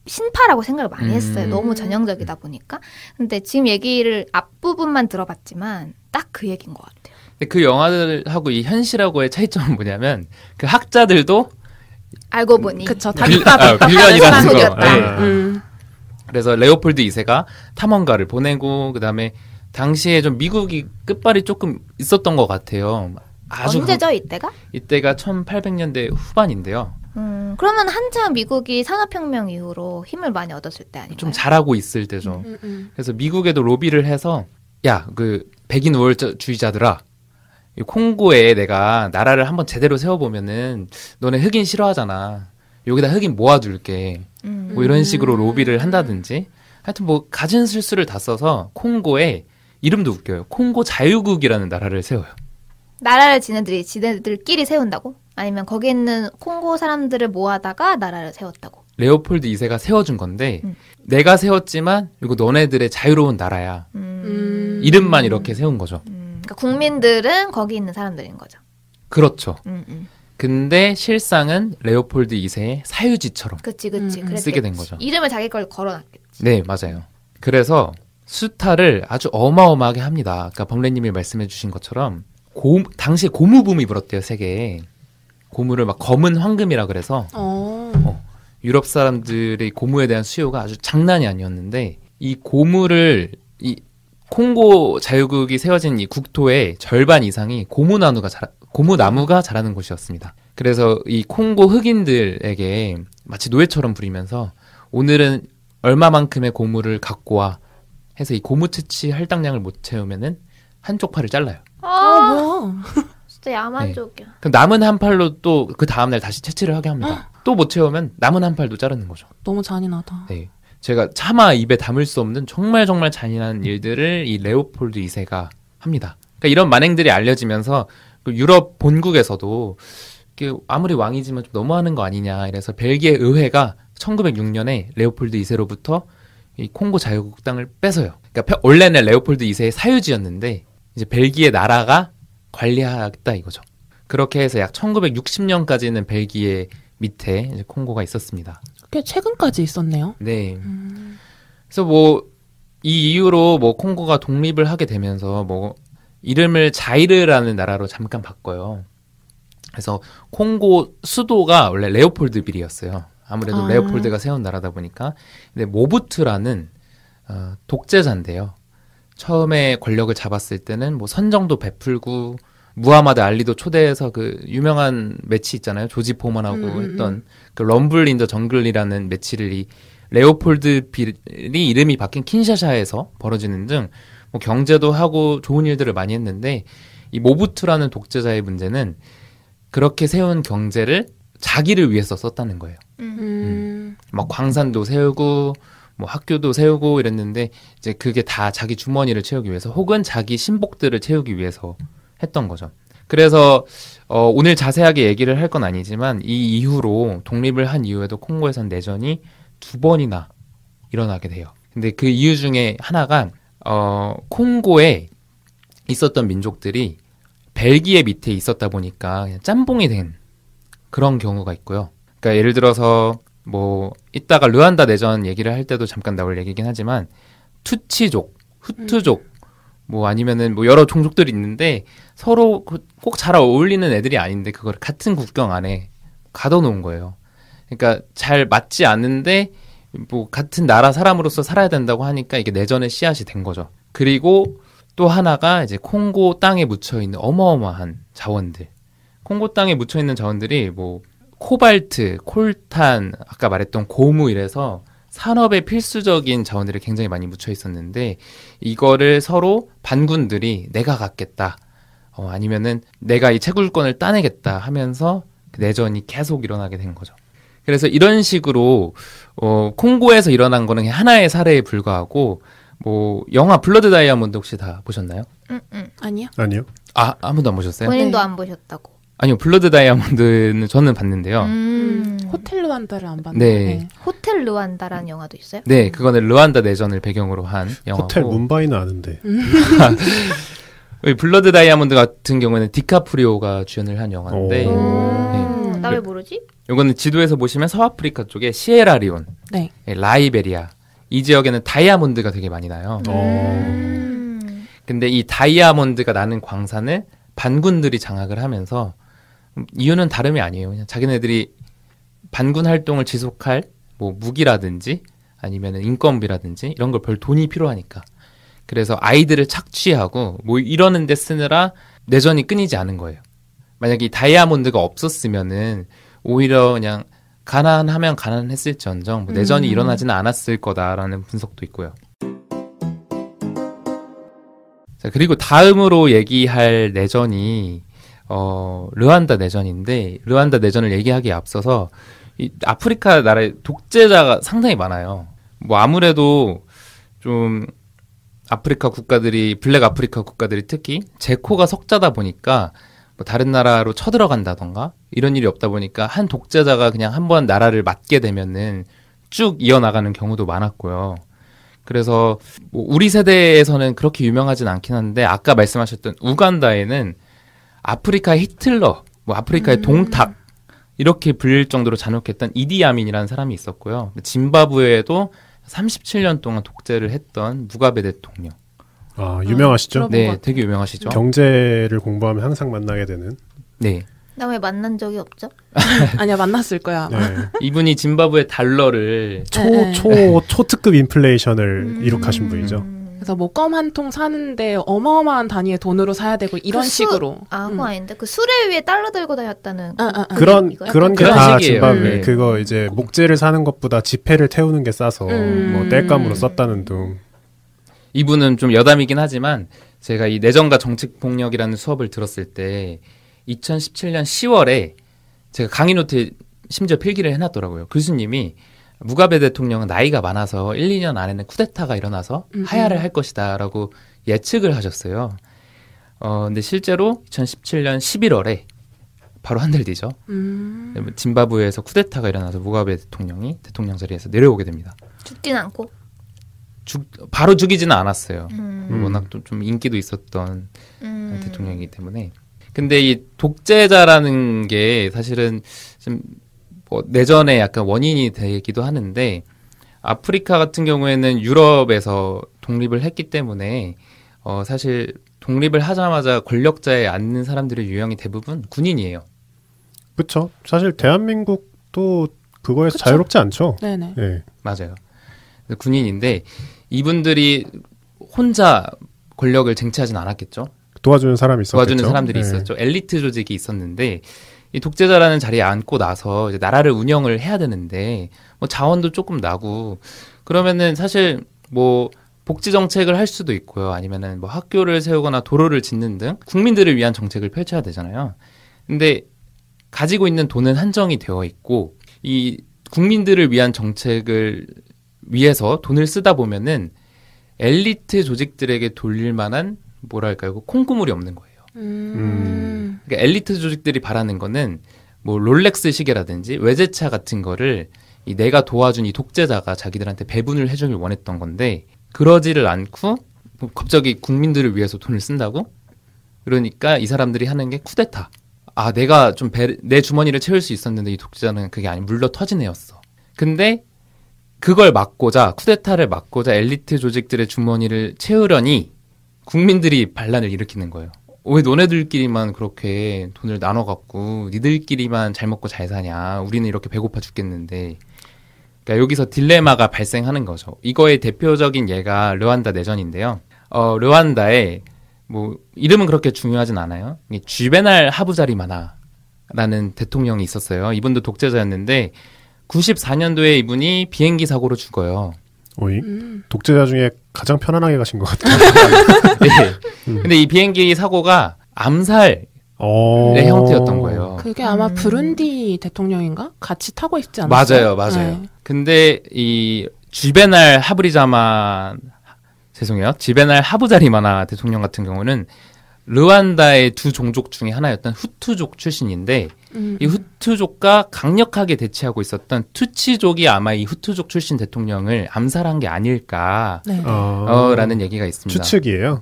신파라고 생각을 많이 했어요. 너무 전형적이다 보니까. 근데 지금 얘기를 앞부분만 들어봤지만 딱 그 얘기인 것 같아요. 근데 그 영화들하고 이 현실하고의 차이점은 뭐냐면 그 학자들도 알고 보니. 그쵸. 빌런이라는 거. 속이었다. 네. 그래서 레오폴드 2세가 탐험가를 보내고 그다음에 당시에 좀 미국이 끝발이 조금 있었던 것 같아요. 아주 언제죠, 이때가? 이때가 1800년대 후반인데요. 그러면 한참 미국이 산업혁명 이후로 힘을 많이 얻었을 때 아닌가요? 좀 잘하고 있을 때죠. 그래서 미국에도 로비를 해서 야, 그 백인 우월주의자들아, 이 콩고에 내가 나라를 한번 제대로 세워보면은 너네 흑인 싫어하잖아. 여기다 흑인 모아둘게. 뭐 이런 식으로 로비를 한다든지. 하여튼 뭐 가진 실수를 다 써서 콩고에 이름도 웃겨요. 콩고 자유국이라는 나라를 세워요. 나라를 지네들끼리 세운다고? 아니면 거기 있는 콩고 사람들을 모아다가 나라를 세웠다고? 레오폴드 2세가 세워준 건데 내가 세웠지만 이거 너네들의 자유로운 나라야. 이름만 이렇게 세운 거죠. 그러니까 국민들은 거기 있는 사람들인 거죠. 그렇죠. 근데 실상은 레오폴드 2세의 사유지처럼 그치. 쓰게 된 거죠. 이름을 자기 걸 걸어놨겠지. 네, 맞아요. 그래서 수탈을 아주 어마어마하게 합니다. 아까 범래님이 말씀해 주신 것처럼 당시에 고무붐이 불었대요, 세계에. 고무를 막 검은 황금이라 그래서 유럽 사람들의 고무에 대한 수요가 아주 장난이 아니었는데 이 고무를 이 콩고 자유국이 세워진 이 국토의 절반 이상이 고무나무가 자라는 곳이었습니다. 그래서 이 콩고 흑인들에게 마치 노예처럼 부리면서 오늘은 얼마만큼의 고무를 갖고 와 해서 이 고무 채취 할당량을 못 채우면은 한쪽 팔을 잘라요. 뭐야. 진짜 야만족이야. 네. 그럼 남은 한 팔로 또 그 다음날 다시 채취를 하게 합니다. 또 못 채우면 남은 한 팔도 자르는 거죠. 너무 잔인하다. 네. 제가 차마 입에 담을 수 없는 정말 잔인한 일들을 이 레오폴드 2세가 합니다. 그러니까 이런 만행들이 알려지면서 유럽 본국에서도 아무리 왕이지만 좀 너무하는 거 아니냐 이래서 벨기에 의회가 1906년에 레오폴드 2세로부터 이 콩고 자유국 땅을 뺏어요. 그러니까 원래는 레오폴드 2세의 사유지였는데 이제 벨기에 나라가 관리하겠다 이거죠. 그렇게 해서 약 1960년까지는 벨기에 밑에 이제 콩고가 있었습니다. 꽤 최근까지 있었네요. 네. 그래서 이 이후로 콩고가 독립을 하게 되면서 이름을 자이르라는 나라로 잠깐 바꿔요. 그래서 콩고 수도가 원래 레오폴드빌이었어요. 아무래도 레오폴드가 세운 나라다 보니까. 근데 모부투라는 독재자인데요. 처음에 권력을 잡았을 때는 선정도 베풀고 무하마드 알리도 초대해서 그 유명한 매치 있잖아요. 조지 포먼하고 했던 그 럼블 인 더 정글이라는 매치를 이 레오폴드 빌이 이름이 바뀐 킨샤샤에서 벌어지는 등 경제도 하고 좋은 일들을 많이 했는데 이 모부투라는 독재자의 문제는 그렇게 세운 경제를 자기를 위해서 썼다는 거예요. 막 광산도 세우고 학교도 세우고 이랬는데 이제 그게 다 자기 주머니를 채우기 위해서 혹은 자기 신복들을 채우기 위해서 했던 거죠. 그래서 오늘 자세하게 얘기를 할 건 아니지만 이 이후로 독립을 한 이후에도 콩고에선 내전이 2번이나 일어나게 돼요. 근데 그 이유 중에 하나가 콩고에 있었던 민족들이 벨기에 밑에 있었다 보니까 그냥 짬뽕이 된 그런 경우가 있고요. 그러니까 예를 들어서 이따가 르완다 내전 얘기를 할 때도 잠깐 나올 얘기긴 하지만 투치족, 후투족 아니면은 여러 종족들이 있는데 서로 꼭 잘 어울리는 애들이 아닌데 그걸 같은 국경 안에 가둬놓은 거예요. 그러니까 잘 맞지 않는데 같은 나라 사람으로서 살아야 된다고 하니까 이게 내전의 씨앗이 된 거죠. 그리고 또 하나가 이제 콩고 땅에 묻혀있는 어마어마한 자원들. 콩고 땅에 묻혀있는 자원들이 코발트, 콜탄, 아까 말했던 고무 이래서 산업의 필수적인 자원들이 굉장히 많이 묻혀 있었는데 이거를 서로 반군들이 내가 갖겠다. 아니면은 내가 이 채굴권을 따내겠다 하면서 그 내전이 계속 일어나게 된 거죠. 그래서 이런 식으로 콩고에서 일어난 거는 하나의 사례에 불과하고 영화 블러드 다이아몬드 혹시 다 보셨나요? 아니요. 아무도 안 보셨어요? 본인도 네. 안 보셨다고. 아니요. 블러드 다이아몬드는 저는 봤는데요. 호텔 르완다를 안 봤는데. 네. 호텔 르완다라는 영화도 있어요? 네. 그거는 르완다 내전을 배경으로 한 영화고. 호텔 문바이는 아는데. 블러드 다이아몬드 같은 경우는 디카프리오가 주연을 한 영화인데 네. 나 왜 모르지? 이거는 지도에서 보시면 서아프리카 쪽에 시에라리온, 네. 라이베리아 이 지역에는 다이아몬드가 되게 많이 나요. 근데 이 다이아몬드가 나는 광산을 반군들이 장악을 하면서 이유는 다름이 아니에요. 그냥 자기네들이 반군 활동을 지속할 무기라든지 아니면 인건비라든지 이런 걸 별 돈이 필요하니까. 그래서 아이들을 착취하고 이러는 데 쓰느라 내전이 끊이지 않은 거예요. 만약에 이 다이아몬드가 없었으면은 오히려 그냥 가난하면 가난했을지언정 내전이 일어나지는 않았을 거다라는 분석도 있고요. 자, 그리고 다음으로 얘기할 내전이 르완다 내전인데 르완다 내전을 얘기하기에 앞서서 이 아프리카 나라의 독재자가 상당히 많아요. 아무래도 좀 아프리카 국가들이 블랙 아프리카 국가들이 특히 제코가 석자다 보니까 뭐 다른 나라로 쳐들어간다던가 이런 일이 없다 보니까 한 독재자가 그냥 한번 나라를 맡게 되면은 쭉 이어나가는 경우도 많았고요. 그래서 뭐 우리 세대에서는 그렇게 유명하진 않긴 한데 아까 말씀하셨던 우간다에는 아프리카의 히틀러, 뭐 아프리카의 동탁 이렇게 불릴 정도로 잔혹했던 이디아민이라는 사람이 있었고요. 짐바브웨에도 37년 동안 독재를 했던 무가베 대통령. 아, 유명하시죠? 네, 되게 유명하시죠. 경제를 공부하면 항상 만나게 되는. 네. 나 왜 만난 적이 없죠? 아니야, 만났을 거야. 아마. 네. 이분이 짐바브웨 달러를 초특급 인플레이션을 이룩하신 분이죠. 그래서 뭐 껌 한 통 사는데 어마어마한 단위의 돈으로 사야 되고 이런 식으로. 그거 아닌데 그 수레 위에 달러 들고 다녔다는 그런 게 다 식이에요. 짐바브웨. 네. 그거 이제 목재를 사는 것보다 지폐를 태우는 게 싸서 뭐 땔감으로 썼다는 등. 이분은 좀 여담이긴 하지만 제가 이 내정과 정치폭력이라는 수업을 들었을 때 2017년 10월에 제가 강의 노트에 심지어 필기를 해놨더라고요. 교수님이 무가베 대통령은 나이가 많아서 1, 2년 안에는 쿠데타가 일어나서 하야를 할 것이다 라고 예측을 하셨어요. 근데 실제로 2017년 11월에 바로 한 달 뒤죠. 짐바브웨에서 쿠데타가 일어나서 무가베 대통령이 대통령 자리에서 내려오게 됩니다. 죽진 않고 바로 죽이지는 않았어요. 워낙 좀 인기도 있었던 대통령이기 때문에. 근데 이 독재자라는 게 사실은 좀 뭐 내전의 약간 원인이 되기도 하는데 아프리카 같은 경우에는 유럽에서 독립을 했기 때문에 사실 독립을 하자마자 권력자에 앉는 사람들의 유형이 대부분 군인이에요. 그렇죠. 사실 대한민국도 그거에서 그쵸? 자유롭지 않죠. 네네. 네. 맞아요. 군인인데 이분들이 혼자 권력을 쟁취하진 않았겠죠. 도와주는 사람이 있었겠죠. 도와주는 사람들이 있었죠. 엘리트 조직이 있었는데 이 독재자라는 자리에 앉고 나서 이제 나라를 운영을 해야 되는데 뭐 자원도 조금 나고 그러면은 사실 뭐 복지 정책을 할 수도 있고요. 아니면은 뭐 학교를 세우거나 도로를 짓는 등 국민들을 위한 정책을 펼쳐야 되잖아요. 근데 가지고 있는 돈은 한정이 되어 있고 이 국민들을 위한 정책을 위해서 돈을 쓰다 보면은 엘리트 조직들에게 돌릴 만한 뭐랄까요? 콩고물이 없는 거예요. 그러니까 엘리트 조직들이 바라는 거는 뭐 롤렉스 시계라든지 외제차 같은 거를 이 내가 도와준 이 독재자가 자기들한테 배분을 해주길 원했던 건데 그러지를 않고 갑자기 국민들을 위해서 돈을 쓴다고? 그러니까 이 사람들이 하는 게 쿠데타. 아, 내가 좀 내 주머니를 채울 수 있었는데 이 독재자는 그게 아니고 물러 터진 애였어. 근데 그걸 막고자 쿠데타를 막고자 엘리트 조직들의 주머니를 채우려니 국민들이 반란을 일으키는 거예요. 왜 너네들끼리만 그렇게 돈을 나눠갖고 니들끼리만 잘 먹고 잘 사냐. 우리는 이렇게 배고파 죽겠는데. 그러니까 여기서 딜레마가 발생하는 거죠. 이거의 대표적인 예가 르완다 내전인데요. 르완다에 뭐 이름은 그렇게 중요하진 않아요. 주베날 하부자리마나라는 대통령이 있었어요. 이분도 독재자였는데 94년도에 이분이 비행기 사고로 죽어요. 오이? 독재자 중에 가장 편안하게 가신 것 같아요. 네. 근데 이 비행기 사고가 암살의 형태였던 거예요. 그게 아마 부룬디 대통령인가? 같이 타고 있지 않았어요? 맞아요. 네. 근데 이 주베날 지베날 하부자리마나 대통령 같은 경우는 르완다의 두 종족 중에 하나였던 후투족 출신인데 이 후투족과 강력하게 대치하고 있었던 투치족이 아마 이 후투족 출신 대통령을 암살한 게 아닐까 네. 라는 얘기가 있습니다. 추측이에요.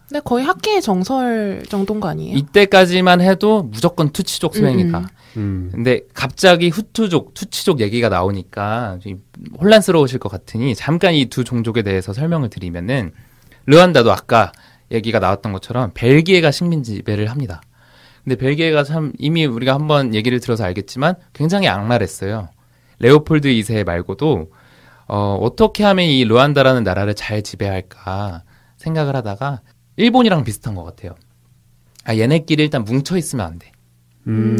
근데 거의 학계의 정설 정도인 거 아니에요? 이때까지만 해도 무조건 투치족 소행이다. 근데 갑자기 후투족, 투치족 얘기가 나오니까 좀 혼란스러우실 것 같으니 잠깐 이 두 종족에 대해서 설명을 드리면은 르완다도 아까 얘기가 나왔던 것처럼 벨기에가 식민 지배를 합니다. 근데 벨기에가 참 이미 우리가 한번 얘기를 들어서 알겠지만 굉장히 악랄했어요. 레오폴드 2세 말고도 어떻게 하면 이 르완다라는 나라를 잘 지배할까 생각을 하다가 일본이랑 비슷한 것 같아요. 아, 얘네끼리 일단 뭉쳐 있으면 안 돼.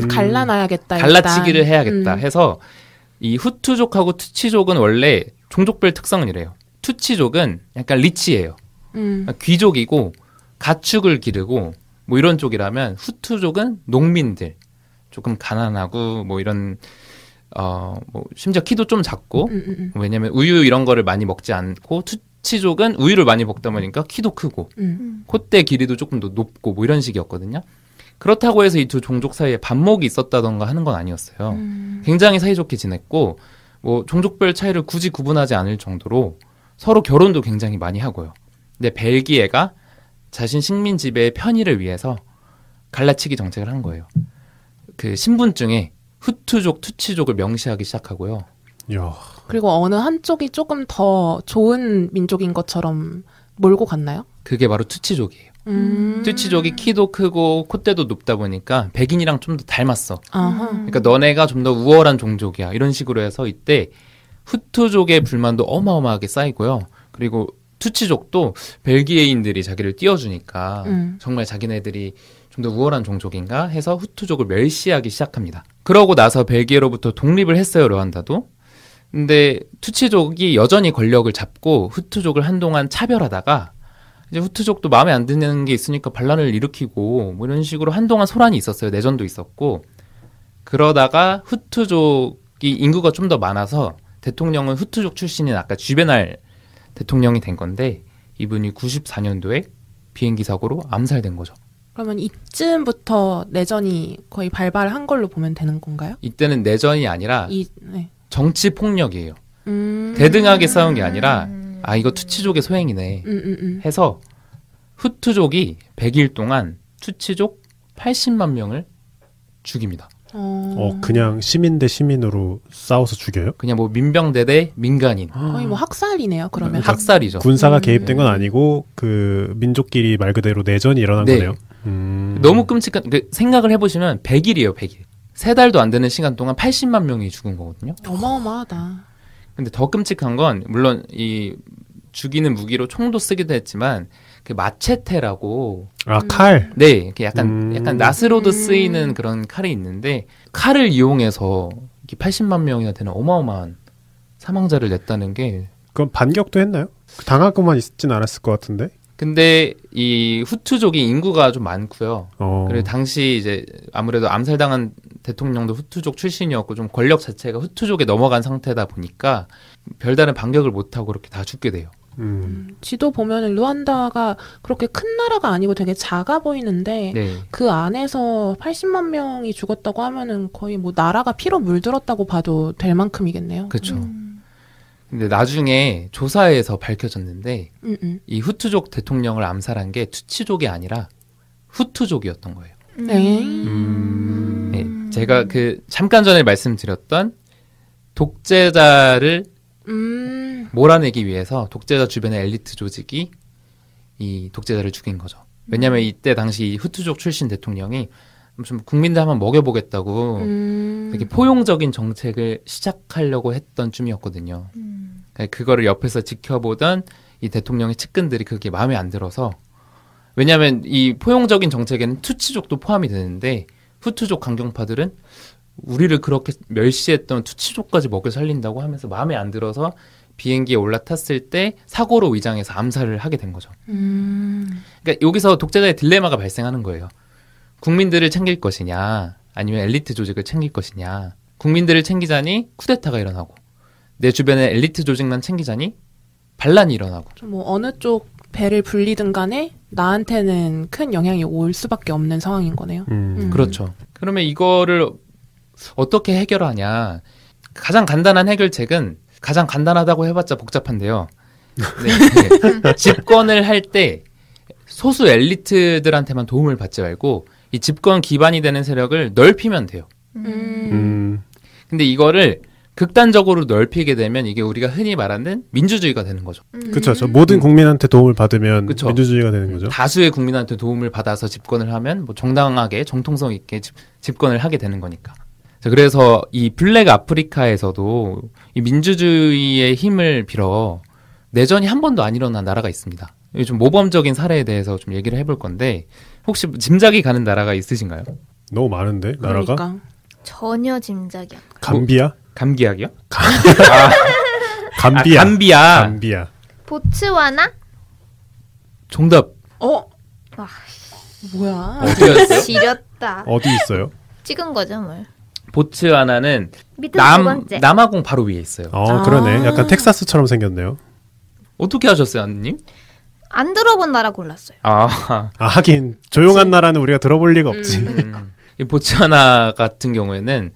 갈라놔야겠다. 갈라치기를 해야겠다 해서 이 후투족하고 투치족은 원래 종족별 특성은 이래요. 투치족은 약간 리치예요. 귀족이고 가축을 기르고 뭐 이런 쪽이라면 후투족은 농민들 조금 가난하고 뭐 이런 뭐 심지어 키도 좀 작고 왜냐면 우유 이런 거를 많이 먹지 않고 투치족은 우유를 많이 먹다 보니까 키도 크고 콧대 길이도 조금 더 높고 뭐 이런 식이었거든요. 그렇다고 해서 이 두 종족 사이에 반목이 있었다던가 하는 건 아니었어요. 굉장히 사이좋게 지냈고 뭐 종족별 차이를 굳이 구분하지 않을 정도로 서로 결혼도 굉장히 많이 하고요. 근데 벨기에가 자신 식민 지배의 편의를 위해서 갈라치기 정책을 한 거예요. 그 신분증에 후투족, 투치족을 명시하기 시작하고요. 야. 그리고 어느 한쪽이 조금 더 좋은 민족인 것처럼 몰고 갔나요? 그게 바로 투치족이에요. 투치족이 키도 크고 콧대도 높다 보니까 백인이랑 좀 더 닮았어. 아하. 그러니까 너네가 좀 더 우월한 종족이야. 이런 식으로 해서 이때 후투족의 불만도 어마어마하게 쌓이고요. 그리고 투치족도 벨기에인들이 자기를 띄워주니까 정말 자기네들이 좀 더 우월한 종족인가 해서 후투족을 멸시하기 시작합니다. 그러고 나서 벨기에로부터 독립을 했어요, 르완다도. 근데 투치족이 여전히 권력을 잡고 후투족을 한동안 차별하다가 이제 후투족도 마음에 안 드는 게 있으니까 반란을 일으키고 뭐 이런 식으로 한동안 소란이 있었어요. 내전도 있었고. 그러다가 후투족이 인구가 좀 더 많아서 대통령은 후투족 출신인 아까 쥐베날 대통령이 된 건데 이분이 94년도에 비행기 사고로 암살된 거죠. 그러면 이쯤부터 내전이 거의 발발한 걸로 보면 되는 건가요? 이때는 내전이 아니라 네. 정치 폭력이에요. 대등하게 싸운 게 아니라 아 이거 투치족의 소행이네 해서 후투족이 100일 동안 투치족 80만 명을 죽입니다. 그냥 시민 대 시민으로 싸워서 죽여요? 그냥 뭐 민병대 대 민간인. 거의 뭐 학살이네요. 그러면 학살이죠. 군사가 개입된 건 아니고 그 민족끼리 말 그대로 내전이 일어난 네. 거네요. 너무 끔찍한 생각을 해보시면 100일이에요. 100일. 3달도 안 되는 시간 동안 80만 명이 죽은 거거든요. 어마어마하다. 근데 더 끔찍한 건 물론 이 죽이는 무기로 총도 쓰기도 했지만 그 마체테라고 칼. 네, 이렇게 약간 낫으로도 쓰이는 그런 칼이 있는데 칼을 이용해서 이렇게 80만 명이나 되는 어마어마한 사망자를 냈다는 게 그럼 반격도 했나요? 당하고만 있진 않았을 것 같은데. 근데 이 후투족이 인구가 좀 많고요. 그리고 당시 이제 아무래도 암살당한 대통령도 후투족 출신이었고 좀 권력 자체가 후투족에 넘어간 상태다 보니까 별다른 반격을 못하고 그렇게 다 죽게 돼요. 지도 보면은 루안다가 그렇게 큰 나라가 아니고 되게 작아 보이는데 네. 그 안에서 80만 명이 죽었다고 하면은 거의 뭐 나라가 피로 물들었다고 봐도 될 만큼이겠네요. 그렇죠. 근데 나중에 조사에서 밝혀졌는데 이 후투족 대통령을 암살한 게 투치족이 아니라 후투족이었던 거예요. 네, 제가 그 잠깐 전에 말씀드렸던 독재자를 몰아내기 위해서 독재자 주변의 엘리트 조직이 이 독재자를 죽인 거죠. 왜냐하면 이때 당시 이 후투족 출신 대통령이 좀 국민들 한번 먹여보겠다고 되게 포용적인 정책을 시작하려고 했던 쯤이었거든요. 그거를 옆에서 지켜보던 이 대통령의 측근들이 그게 마음에 안 들어서 왜냐하면 이 포용적인 정책에는 투치족도 포함이 되는데 후투족 강경파들은 우리를 그렇게 멸시했던 투치족까지 먹여 살린다고 하면서 마음에 안 들어서 비행기에 올라탔을 때 사고로 위장해서 암살을 하게 된 거죠. 그러니까 여기서 독재자의 딜레마가 발생하는 거예요. 국민들을 챙길 것이냐 아니면 엘리트 조직을 챙길 것이냐. 국민들을 챙기자니 쿠데타가 일어나고 내 주변에 엘리트 조직만 챙기자니 반란이 일어나고 뭐 어느 쪽 배를 불리든 간에 나한테는 큰 영향이 올 수밖에 없는 상황인 거네요. 그렇죠. 그러면 이거를 어떻게 해결하냐. 가장 간단한 해결책은 가장 간단하다고 해봤자 복잡한데요. 네. 집권을 할 때 소수 엘리트들한테만 도움을 받지 말고 이 집권 기반이 되는 세력을 넓히면 돼요. 근데 이거를 극단적으로 넓히게 되면 이게 우리가 흔히 말하는 민주주의가 되는 거죠. 그렇죠. 모든 국민한테 도움을 받으면 그쵸. 민주주의가 되는 거죠. 다수의 국민한테 도움을 받아서 집권을 하면 뭐 정당하게 정통성 있게 집권을 하게 되는 거니까. 자, 그래서 이 블랙 아프리카에서도 이 민주주의의 힘을 빌어 내전이 한 번도 안 일어난 나라가 있습니다. 좀 모범적인 사례에 대해서 좀 얘기를 해볼 건데 혹시 짐작이 가는 나라가 있으신가요? 너무 많은데 나라가? 그러니까. 전혀 짐작이 안 가. 감비아? 감기약이요? 감비아. 감비아. 감비아. 보츠와나? 정답. 와, 뭐야? 어디였어요? 지렸다. 어디 있어요? 찍은 거죠, 뭘. 보츠와나는 밑에 두 번째. 남아공 바로 위에 있어요. 그러네. 약간 텍사스처럼 생겼네요. 어떻게 하셨어요, 안님? 안 들어본 나라 골랐어요. 하긴 조용한 나라는 우리가 들어볼 리가 없지. 이 보츠와나 같은 경우에는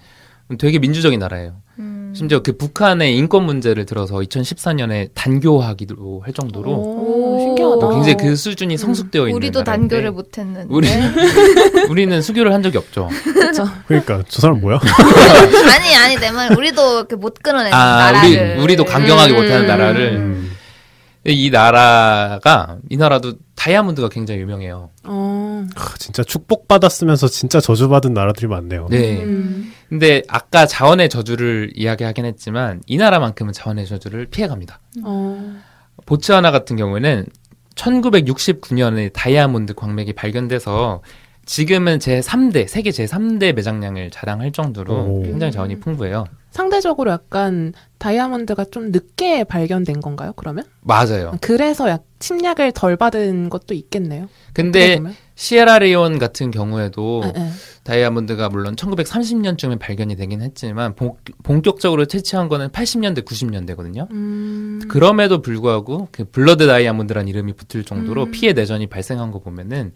되게 민주적인 나라예요. 심지어 그 북한의 인권 문제를 들어서 2014년에 단교하기로 할 정도로 오, 신기하다. 굉장히 그 수준이 성숙되어 있는 우리도 나라인데 단교를 못했는데. 우리는 수교를 한 적이 없죠. 그러니까 저 사람 뭐야? 아니 내 말 우리도 이렇게 못 끊어내는 나라를. 우리도 강경하게 못하는 나라를. 이 나라도 다이아몬드가 굉장히 유명해요. 진짜 축복받았으면서 진짜 저주받은 나라들이 많네요. 네. 근데 아까 자원의 저주를 이야기하긴 했지만 이 나라만큼은 자원의 저주를 피해갑니다. 보츠와나 같은 경우에는 1969년에 다이아몬드 광맥이 발견돼서 지금은 세계 제3대 매장량을 자랑할 정도로 굉장히 자원이 풍부해요. 상대적으로 약간 다이아몬드가 좀 늦게 발견된 건가요, 그러면? 맞아요. 그래서 침략을 덜 받은 것도 있겠네요. 근데 시에라레온 같은 경우에도 네. 다이아몬드가 물론 1930년쯤에 발견이 되긴 했지만 본격적으로 채취한 거는 80년대, 90년대거든요. 그럼에도 불구하고 그 블러드 다이아몬드라는 이름이 붙을 정도로 피해 내전이 발생한 거 보면은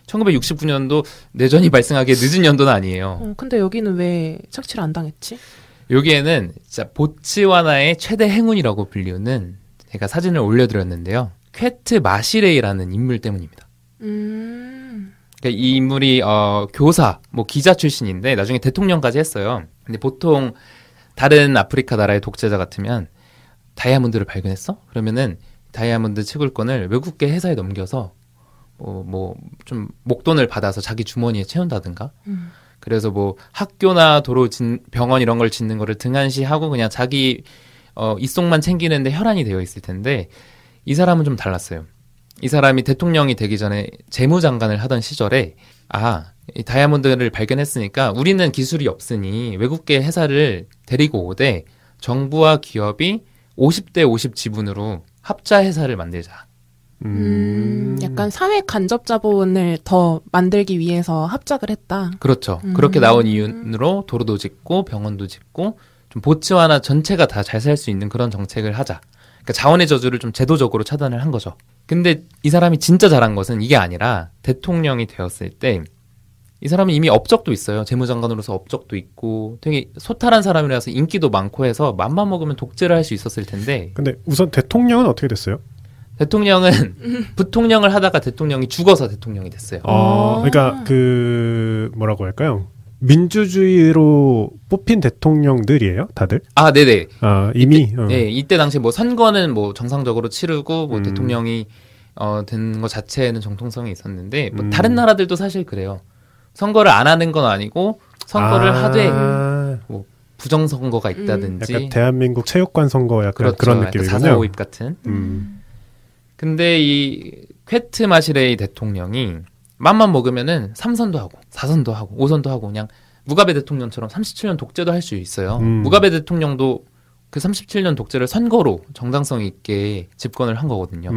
1969년도 내전이 발생하기에 늦은 연도는 아니에요. 근데 여기는 왜 착취를 안 당했지? 여기에는 진짜 보츠와나의 최대 행운이라고 불리우는 제가 사진을 올려드렸는데요. 퀘트 마시레이라는 인물 때문입니다. 그러니까 이 인물이 교사, 기자 출신인데 나중에 대통령까지 했어요. 근데 보통 다른 아프리카 나라의 독재자 같으면 다이아몬드를 발견했어? 그러면은 다이아몬드 채굴권을 외국계 회사에 넘겨서 좀 목돈을 받아서 자기 주머니에 채운다든가. 그래서 학교나 도로 병원 이런 걸 짓는 거를 등한시하고 그냥 자기 이속만 챙기는데 혈안이 되어 있을 텐데 이 사람은 좀 달랐어요. 이 사람이 대통령이 되기 전에 재무장관을 하던 시절에 이 다이아몬드를 발견했으니까 우리는 기술이 없으니 외국계 회사를 데리고 오되 정부와 기업이 50대 50 지분으로 합자 회사를 만들자. 약간 사회 간접 자본을 더 만들기 위해서 합작을 했다. 그렇죠. 그렇게 나온 이유로 도로도 짓고 병원도 짓고 좀 보츠와나 전체가 다 잘 살 수 있는 그런 정책을 하자. 그러니까 자원의 저주를 좀 제도적으로 차단을 한 거죠. 근데 이 사람이 진짜 잘한 것은 이게 아니라 대통령이 되었을 때 이 사람은 이미 업적도 있어요. 재무장관으로서 업적도 있고 되게 소탈한 사람이라서 인기도 많고 해서 맘만 먹으면 독재를 할 수 있었을 텐데. 근데 우선 대통령은 어떻게 됐어요? 대통령은 부통령을 하다가 대통령이 죽어서 대통령이 됐어요. 그러니까 뭐라고 할까요? 민주주의로 뽑힌 대통령들이에요, 다들? 네네. 이미. 네, 이때 당시 선거는 정상적으로 치르고 대통령이 된 것 자체에는 정통성이 있었는데 다른 나라들도 사실 그래요. 선거를 안 하는 건 아니고 선거를 하되 부정선거가 있다든지. 약간 대한민국 체육관 선거 약간 그렇죠. 그런 느낌이군요. 4.4 5입 같은. 근데 이 퀘트 마시레이 대통령이 맘만 먹으면은 3선도 하고 4선도 하고 5선도 하고 그냥 무가베 대통령처럼 37년 독재도 할 수 있어요. 무가베 대통령도 그 37년 독재를 선거로 정당성 있게 집권을 한 거거든요.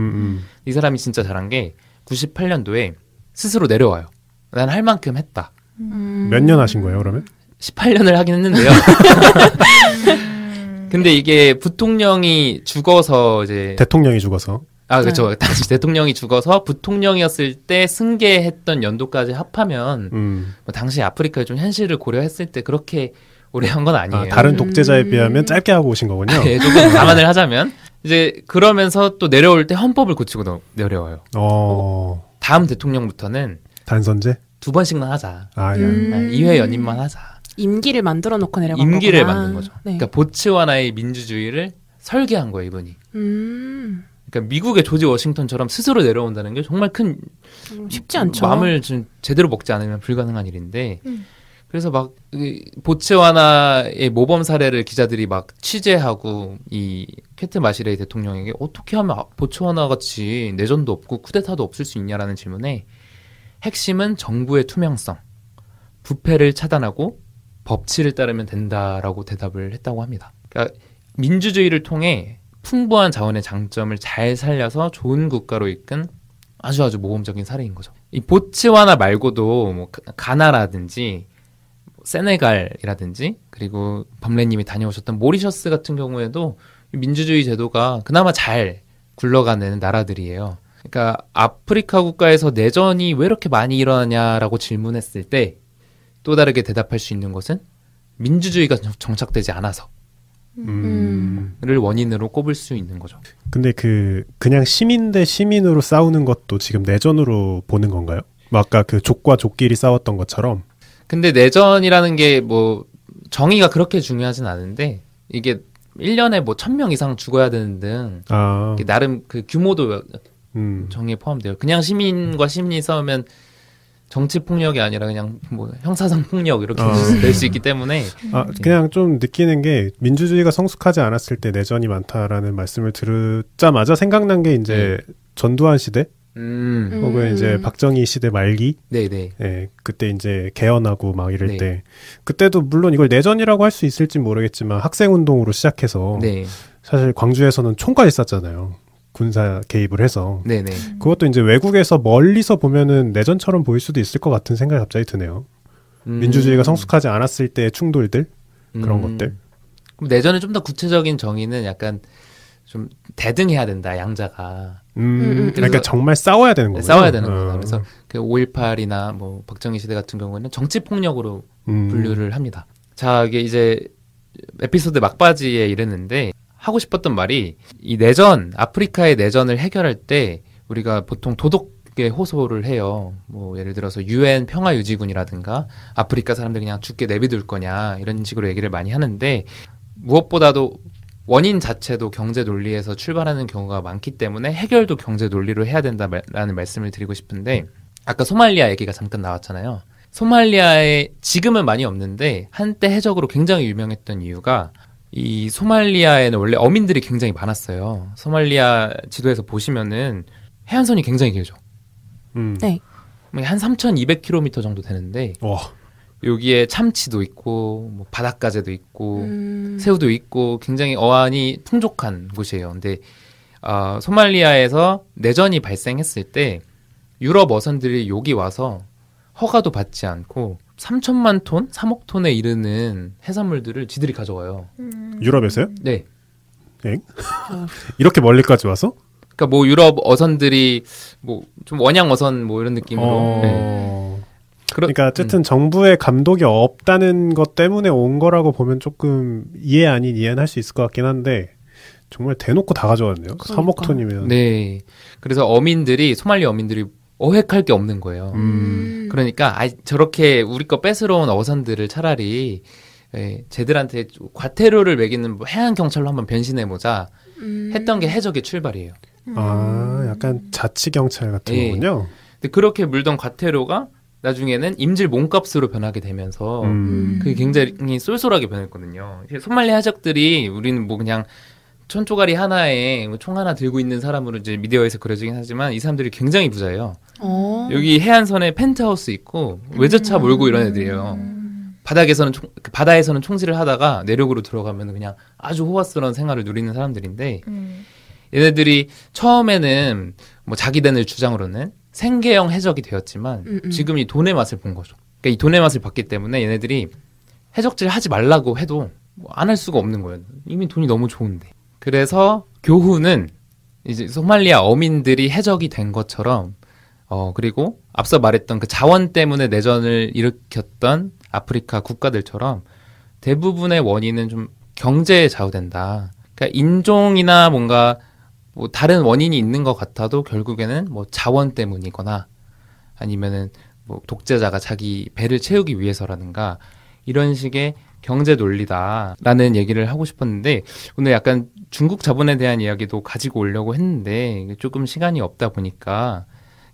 이 사람이 진짜 잘한 게 98년도에 스스로 내려와요. 난 할 만큼 했다. 몇 년 하신 거예요, 그러면? 18년을 하긴 했는데요. 근데 이게 부통령이 죽어서 이제 대통령이 죽어서 그렇죠. 당시 대통령이 죽어서 부통령이었을 때 승계했던 연도까지 합하면 당시 아프리카의 좀 현실을 고려했을 때 그렇게 오래 한 건 아니에요. 다른 독재자에 비하면 짧게 하고 오신 거군요. 네, 조금 감안을 하자면 이제 그러면서 또 내려올 때 헌법을 고치고 내려와요. 다음 대통령부터는 단선제 2번씩만 하자. 2회 연임만 하자. 임기를 만들어 놓고 내려간 임기를 거구나. 만든 거죠. 네. 그러니까 보츠와나의 민주주의를 설계한 거예요, 이분이. 그러니까 미국의 조지 워싱턴처럼 스스로 내려온다는 게 정말 큰 쉽지 않죠. 마음을 좀 제대로 먹지 않으면 불가능한 일인데 그래서 보츠와나의 모범 사례를 기자들이 취재하고 이 퀘트 마시레이 대통령에게 어떻게 하면 보츠와나 같이 내전도 없고 쿠데타도 없을 수 있냐라는 질문에 핵심은 정부의 투명성, 부패를 차단하고 법치를 따르면 된다라고 대답을 했다고 합니다. 그러니까 민주주의를 통해 풍부한 자원의 장점을 잘 살려서 좋은 국가로 이끈 아주 모범적인 사례인 거죠. 이 보츠와나 말고도 가나라든지 세네갈이라든지 그리고 범래님이 다녀오셨던 모리셔스 같은 경우에도 민주주의 제도가 그나마 잘 굴러가는 나라들이에요. 그러니까 아프리카 국가에서 내전이 왜 이렇게 많이 일어나냐라고 질문했을 때 또 다르게 대답할 수 있는 것은 민주주의가 정착되지 않아서 를 원인으로 꼽을 수 있는 거죠. 근데 그냥 시민 대 시민으로 싸우는 것도 지금 내전으로 보는 건가요? 뭐 아까 그 족과 족끼리 싸웠던 것처럼. 근데 내전이라는 게 뭐 정의가 그렇게 중요하진 않은데 이게 1년에 뭐 1000명 이상 죽어야 되는 등 나름 그 규모도 정의에 포함돼요. 그냥 시민과 시민이 싸우면 정치 폭력이 아니라 그냥 뭐 형사상 폭력 이렇게 될 수 있기 때문에 그냥 좀 느끼는 게 민주주의가 성숙하지 않았을 때 내전이 많다라는 말씀을 듣자마자 생각난 게 이제 전두환 시대 혹은 이제 박정희 시대 말기 네네 그때 이제 개헌하고 막 이럴 때 그때도 물론 이걸 내전이라고 할 수 있을지 모르겠지만 학생운동으로 시작해서 사실 광주에서는 총까지 쐈잖아요. 군사 개입을 해서. 네네. 그것도 이제 외국에서 멀리서 보면은 내전처럼 보일 수도 있을 것 같은 생각이 갑자기 드네요. 민주주의가 성숙하지 않았을 때의 충돌들 그런 것들. 그럼 내전의 좀 더 구체적인 정의는 약간 좀 대등해야 된다 양자가. 그러니까 정말 싸워야 되는 거죠. 싸워야 되는 거죠. 그래서 그 5.18이나 뭐 박정희 시대 같은 경우에는 정치 폭력으로 분류를 합니다. 자 이게 이제 에피소드 막바지에 이르는데. 하고 싶었던 말이 이 내전, 아프리카의 내전을 해결할 때 우리가 보통 도덕에 호소를 해요. 뭐 예를 들어서 UN 평화유지군이라든가 아프리카 사람들 그냥 죽게 내비둘 거냐 이런 식으로 얘기를 많이 하는데 무엇보다도 원인 자체도 경제 논리에서 출발하는 경우가 많기 때문에 해결도 경제 논리로 해야 된다라는 말씀을 드리고 싶은데 아까 소말리아 얘기가 잠깐 나왔잖아요. 소말리아에 지금은 많이 없는데 한때 해적으로 굉장히 유명했던 이유가 이 소말리아에는 원래 어민들이 굉장히 많았어요. 소말리아 지도에서 보시면은 해안선이 굉장히 길죠. 네. 한 3,200km 정도 되는데 여기에 참치도 있고 뭐 바닷가재도 있고 새우도 있고 굉장히 어안이 풍족한 곳이에요. 근데 소말리아에서 내전이 발생했을 때 유럽 어선들이 여기 와서 허가도 받지 않고 3천만 톤, 3억 톤에 이르는 해산물들을 지들이 가져와요. 유럽에서요? 네. 이렇게 멀리까지 와서? 그러니까 뭐 유럽 어선들이 뭐 좀 원양 어선 뭐 이런 느낌으로. 네. 그러니까 어쨌든 정부의 감독이 없다는 것 때문에 온 거라고 보면 조금 이해 아닌 이해는 할 수 있을 것 같긴 한데 정말 대놓고 다 가져왔네요. 그러니까. 3억 톤이면. 네. 그래서 소말리아 어민들이 어획할 게 없는 거예요. 그러니까 저렇게 우리 거 뺏으러 온 어선들을 차라리 쟤들한테 과태료를 매기는 해안 경찰로 한번 변신해보자 했던 게 해적의 출발이에요. 약간 자치 경찰 같은 거군요. 근데 그렇게 물던 과태료가 나중에는 임질 몸값으로 변하게 되면서 그게 굉장히 쏠쏠하게 변했거든요. 소말리아 해적들이 우리는 뭐 그냥 천조가리 하나에 총 하나 들고 있는 사람으로 이제 미디어에서 그려지긴 하지만 이 사람들이 굉장히 부자예요. 여기 해안선에 펜트하우스 있고 외제차 몰고 이런 애들이에요. 바다에서는 총질을 하다가 내륙으로 들어가면 그냥 아주 호화스러운 생활을 누리는 사람들인데 얘네들이 처음에는 뭐 자기네들 주장으로는 생계형 해적이 되었지만 지금 이 돈의 맛을 본 거죠. 그러니까 이 돈의 맛을 봤기 때문에 얘네들이 해적질 하지 말라고 해도 안 할 수가 없는 거예요. 이미 돈이 너무 좋은데. 그래서 교훈은 이제 소말리아 어민들이 해적이 된 것처럼 그리고 앞서 말했던 그 자원 때문에 내전을 일으켰던 아프리카 국가들처럼 대부분의 원인은 좀 경제에 좌우된다. 그러니까 인종이나 뭔가 뭐 다른 원인이 있는 것 같아도 결국에는 뭐 자원 때문이거나 아니면은 뭐 독재자가 자기 배를 채우기 위해서라든가 이런 식의 경제 논리다라는 얘기를 하고 싶었는데 오늘 약간 중국 자본에 대한 이야기도 가지고 오려고 했는데 조금 시간이 없다 보니까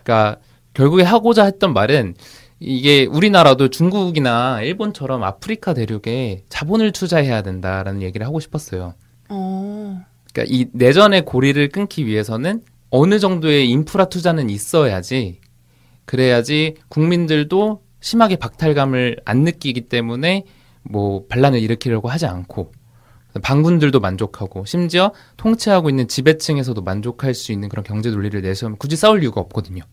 그러니까 결국에 하고자 했던 말은 이게 우리나라도 중국이나 일본처럼 아프리카 대륙에 자본을 투자해야 된다라는 얘기를 하고 싶었어요. 그러니까 이 내전의 고리를 끊기 위해서는 어느 정도의 인프라 투자는 있어야지 그래야지 국민들도 심하게 박탈감을 안 느끼기 때문에 뭐 반란을 일으키려고 하지 않고 반군들도 만족하고 심지어 통치하고 있는 지배층에서도 만족할 수 있는 그런 경제 논리를 내세우면 굳이 싸울 이유가 없거든요.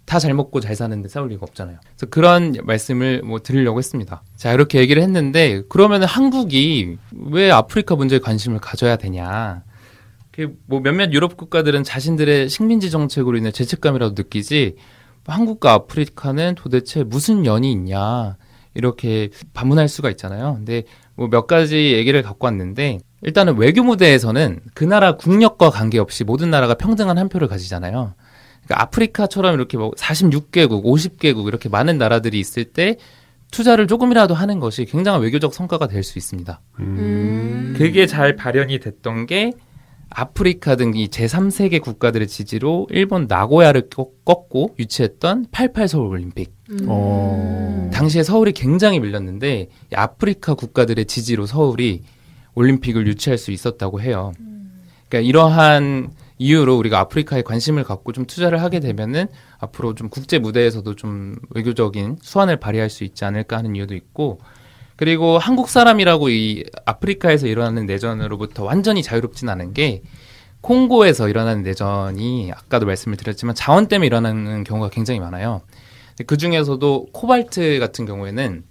다 잘 먹고 잘 사는데 싸울 이유가 없잖아요. 그래서 그런 말씀을 뭐 드리려고 했습니다. 자, 이렇게 얘기를 했는데 그러면 한국이 왜 아프리카 문제에 관심을 가져야 되냐? 뭐 몇몇 유럽 국가들은 자신들의 식민지 정책으로 인해 죄책감이라도 느끼지 한국과 아프리카는 도대체 무슨 연이 있냐 이렇게 반문할 수가 있잖아요. 근데 뭐 몇 가지 얘기를 갖고 왔는데 일단은 외교 무대에서는 그 나라 국력과 관계없이 모든 나라가 평등한 한 표를 가지잖아요. 그러니까 아프리카처럼 이렇게 뭐 46개국, 50개국 이렇게 많은 나라들이 있을 때 투자를 조금이라도 하는 것이 굉장한 외교적 성과가 될 수 있습니다. 그게 잘 발현이 됐던 게 아프리카 등 이 제3세계 국가들의 지지로 일본 나고야를 꺾고 유치했던 88 서울 올림픽. 당시에 서울이 굉장히 밀렸는데 아프리카 국가들의 지지로 서울이 올림픽을 유치할 수 있었다고 해요. 그러니까 이러한 이유로 우리가 아프리카에 관심을 갖고 좀 투자를 하게 되면은 앞으로 좀 국제 무대에서도 좀 외교적인 수완을 발휘할 수 있지 않을까 하는 이유도 있고, 그리고 한국 사람이라고 이 아프리카에서 일어나는 내전으로부터 완전히 자유롭진 않은 게 콩고에서 일어나는 내전이 아까도 말씀을 드렸지만 자원 때문에 일어나는 경우가 굉장히 많아요. 그 중에서도 코발트 같은 경우에는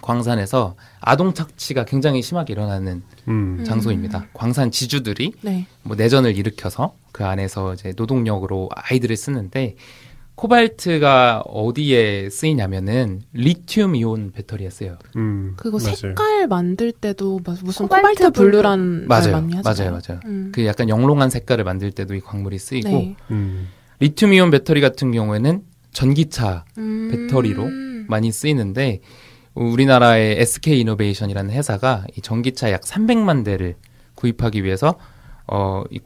광산에서 아동 착취가 굉장히 심하게 일어나는 장소입니다. 광산 지주들이 네. 뭐 내전을 일으켜서 그 안에서 이제 노동력으로 아이들을 쓰는데 코발트가 어디에 쓰이냐면은 리튬 이온 배터리에 쓰여요. 그거 맞아요. 색깔 만들 때도 무슨 코발트 코발트 블루란 말 맞아요, 많이 하잖아요. 맞아요. 그 약간 영롱한 색깔을 만들 때도 이 광물이 쓰이고 네. 리튬 이온 배터리 같은 경우에는 전기차 배터리로 많이 쓰이는데 우리나라의 SK 이노베이션이라는 회사가 이 전기차 약 300만 대를 구입하기 위해서 이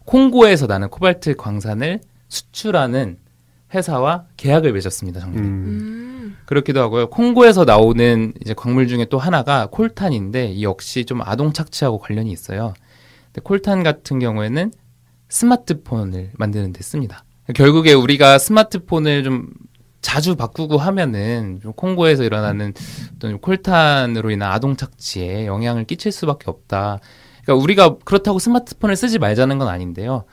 콩고에서 나는 코발트 광산을 수출하는 회사와 계약을 맺었습니다. 작년에. 그렇기도 하고요. 콩고에서 나오는 이제 광물 중에 또 하나가 콜탄인데 이 역시 좀 아동 착취하고 관련이 있어요. 근데 콜탄 같은 경우에는 스마트폰을 만드는 데 씁니다. 결국에 우리가 스마트폰을 좀 자주 바꾸고 하면은 좀 콩고에서 일어나는 어떤 콜탄으로 인한 아동 착취에 영향을 끼칠 수밖에 없다. 그러니까 우리가 그렇다고 스마트폰을 쓰지 말자는 건 아닌데요.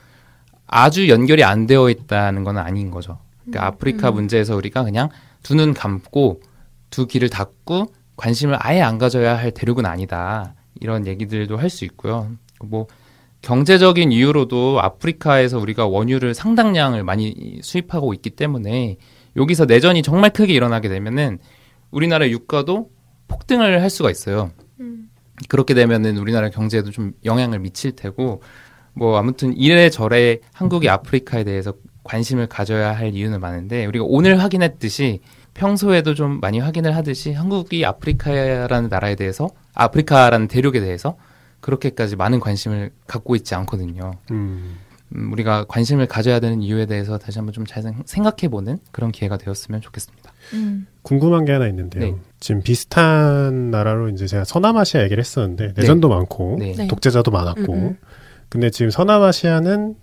아주 연결이 안 되어 있다는 건 아닌 거죠. 그러니까 아프리카 문제에서 우리가 그냥 두 눈 감고 두 귀를 닫고 관심을 아예 안 가져야 할 대륙은 아니다. 이런 얘기들도 할 수 있고요. 뭐 경제적인 이유로도 아프리카에서 우리가 원유를 상당량을 많이 수입하고 있기 때문에 여기서 내전이 정말 크게 일어나게 되면은 우리나라 유가도 폭등을 할 수가 있어요. 그렇게 되면은 우리나라 경제에도 좀 영향을 미칠 테고, 뭐 아무튼 이래저래 한국이 아프리카에 대해서 관심을 가져야 할 이유는 많은데 우리가 오늘 확인했듯이 평소에도 좀 많이 확인을 하듯이 한국이 아프리카라는 나라에 대해서 아프리카라는 대륙에 대해서 그렇게까지 많은 관심을 갖고 있지 않거든요. 우리가 관심을 가져야 되는 이유에 대해서 다시 한번 좀 잘 생각해보는 그런 기회가 되었으면 좋겠습니다. 궁금한 게 하나 있는데요. 네. 지금 비슷한 나라로 이제 제가 서남아시아 얘기를 했었는데 내전도 많고 네. 독재자도 많았고 근데 지금 서남아시아는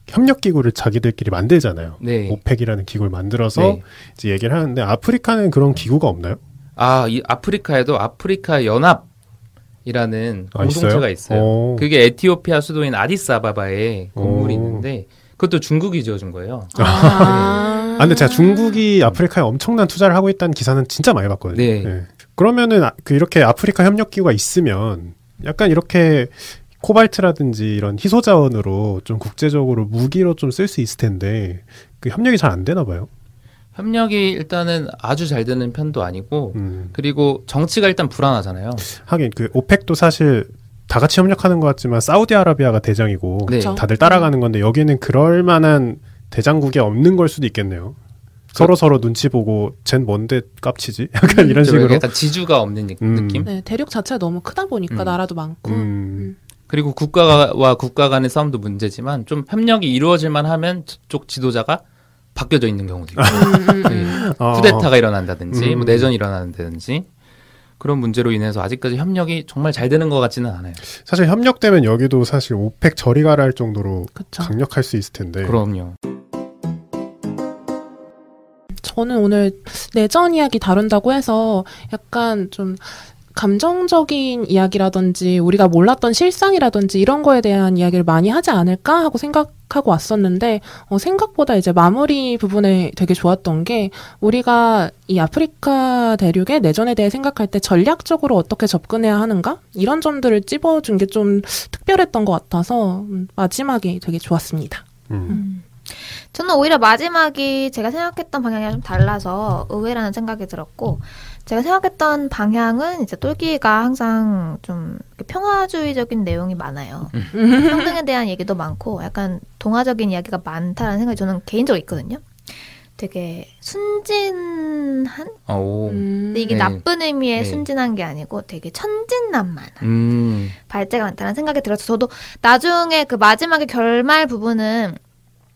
협력기구를 자기들끼리 만들잖아요. 네. 오펙이라는 기구를 만들어서 네. 이제 얘기를 하는데 아프리카는 그런 기구가 없나요? 이 아프리카에도 아프리카 연합이라는 공동체가 있어요. 그게 에티오피아 수도인 아디스아바바에 건물이 있는데 그것도 중국이 지어준 거예요. 근데 제가 중국이 아프리카에 엄청난 투자를 하고 있다는 기사는 진짜 많이 봤거든요. 네. 네. 그러면은 이렇게 아프리카 협력기구가 있으면 약간 이렇게 코발트라든지 이런 희소 자원으로 좀 국제적으로 무기로 좀 쓸 수 있을 텐데 그 협력이 잘 안 되나 봐요. 협력이 일단은 아주 잘 되는 편도 아니고 그리고 정치가 일단 불안하잖아요. 하긴 그 오펙도 사실 다 같이 협력하는 것 같지만 사우디아라비아가 대장이고 네. 다들 따라가는 건데 여기는 그럴 만한 대장국이 없는 걸 수도 있겠네요. 서로 눈치 보고 쟨 뭔데 깝치지? 약간 이런 식으로. 약간 지주가 없는 느낌? 네, 대륙 자체가 너무 크다 보니까 나라도 많고. 그리고 국가와 국가 간의 싸움도 문제지만 좀 협력이 이루어질만 하면 저쪽 지도자가 바뀌어져 있는 경우도 있고 쿠데타가 일어난다든지 뭐 내전이 일어난다든지 그런 문제로 인해서 아직까지 협력이 정말 잘 되는 것 같지는 않아요. 사실 협력되면 여기도 사실 오펙 저리 가라 할 정도로 그쵸. 강력할 수 있을 텐데. 그럼요. 저는 오늘 내전 이야기 다룬다고 해서 약간 좀 감정적인 이야기라든지 우리가 몰랐던 실상이라든지 이런 거에 대한 이야기를 많이 하지 않을까 하고 생각하고 왔었는데 생각보다 이제 마무리 부분에 되게 좋았던 게 우리가 이 아프리카 대륙의 내전에 대해 생각할 때 전략적으로 어떻게 접근해야 하는가? 이런 점들을 찝어준 게 좀 특별했던 것 같아서 마지막이 되게 좋았습니다. 저는 오히려 마지막이 제가 생각했던 방향이랑 좀 달라서 의외라는 생각이 들었고, 제가 생각했던 방향은 이제 똘끼가 항상 좀 평화주의적인 내용이 많아요. 평등에 대한 얘기도 많고 약간 동화적인 이야기가 많다라는 생각이 저는 개인적으로 있거든요. 되게 순진한? 근데 이게 네. 나쁜 의미의 네. 순진한 게 아니고 되게 천진난만한 발제가 많다는 생각이 들어서 저도 나중에 그 마지막에 결말 부분은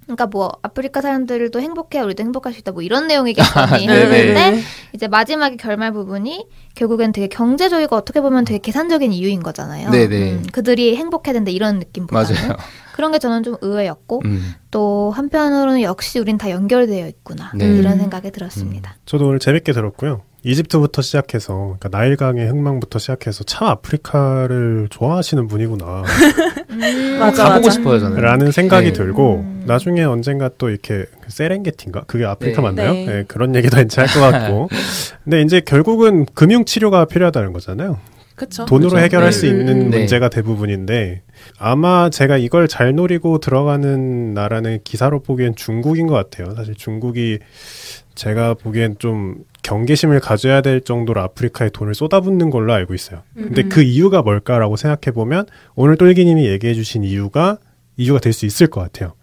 그러니까 뭐 아프리카 사람들도 행복해 우리도 행복할 수 있다 뭐 이런 내용이겠거니 했는데 이제 마지막에 결말 부분이 결국엔 되게 경제적이고 어떻게 보면 되게 계산적인 이유인 거잖아요. 네네. 그들이 행복해야 된다 이런 느낌보다는 맞아요. 그런 게 저는 좀 의외였고 또 한편으로는 역시 우린 다 연결되어 있구나 네. 이런 생각이 들었습니다. 저도 오늘 재밌게 들었고요. 이집트부터 시작해서 그러니까 나일강의 흥망부터 시작해서 참 아프리카를 좋아하시는 분이구나 가보고 싶어요 저는. 라는 생각이 네. 들고 나중에 언젠가 또 이렇게 세렝게티인가? 그게 아프리카 네. 맞나요? 네. 네, 그런 얘기도 이제 할 것 같고 근데 이제 결국은 금융치료가 필요하다는 거잖아요. 그쵸? 돈으로 그렇죠. 해결할 네. 수 있는 네. 문제가 대부분인데 아마 제가 이걸 잘 노리고 들어가는 나라는 기사로 보기엔 중국인 것 같아요. 사실 중국이 제가 보기엔 좀 경계심을 가져야 될 정도로 아프리카에 돈을 쏟아붓는 걸로 알고 있어요. 근데 그 이유가 뭘까라고 생각해보면 오늘 똘기님이 얘기해 주신 이유가 될 수 있을 것 같아요.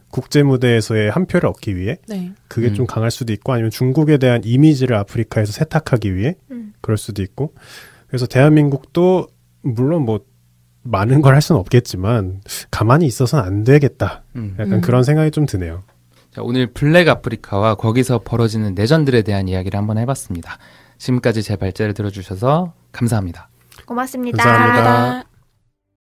국제 무대에서의 한 표를 얻기 위해 네. 그게 좀 강할 수도 있고 아니면 중국에 대한 이미지를 아프리카에서 세탁하기 위해 그럴 수도 있고 그래서 대한민국도 물론 뭐 많은 걸 할 수는 없겠지만 가만히 있어서는 안 되겠다. 약간 그런 생각이 좀 드네요. 자, 오늘 블랙 아프리카와 거기서 벌어지는 내전들에 대한 이야기를 한번 해봤습니다. 지금까지 제 발제를 들어주셔서 감사합니다. 고맙습니다. 감사합니다.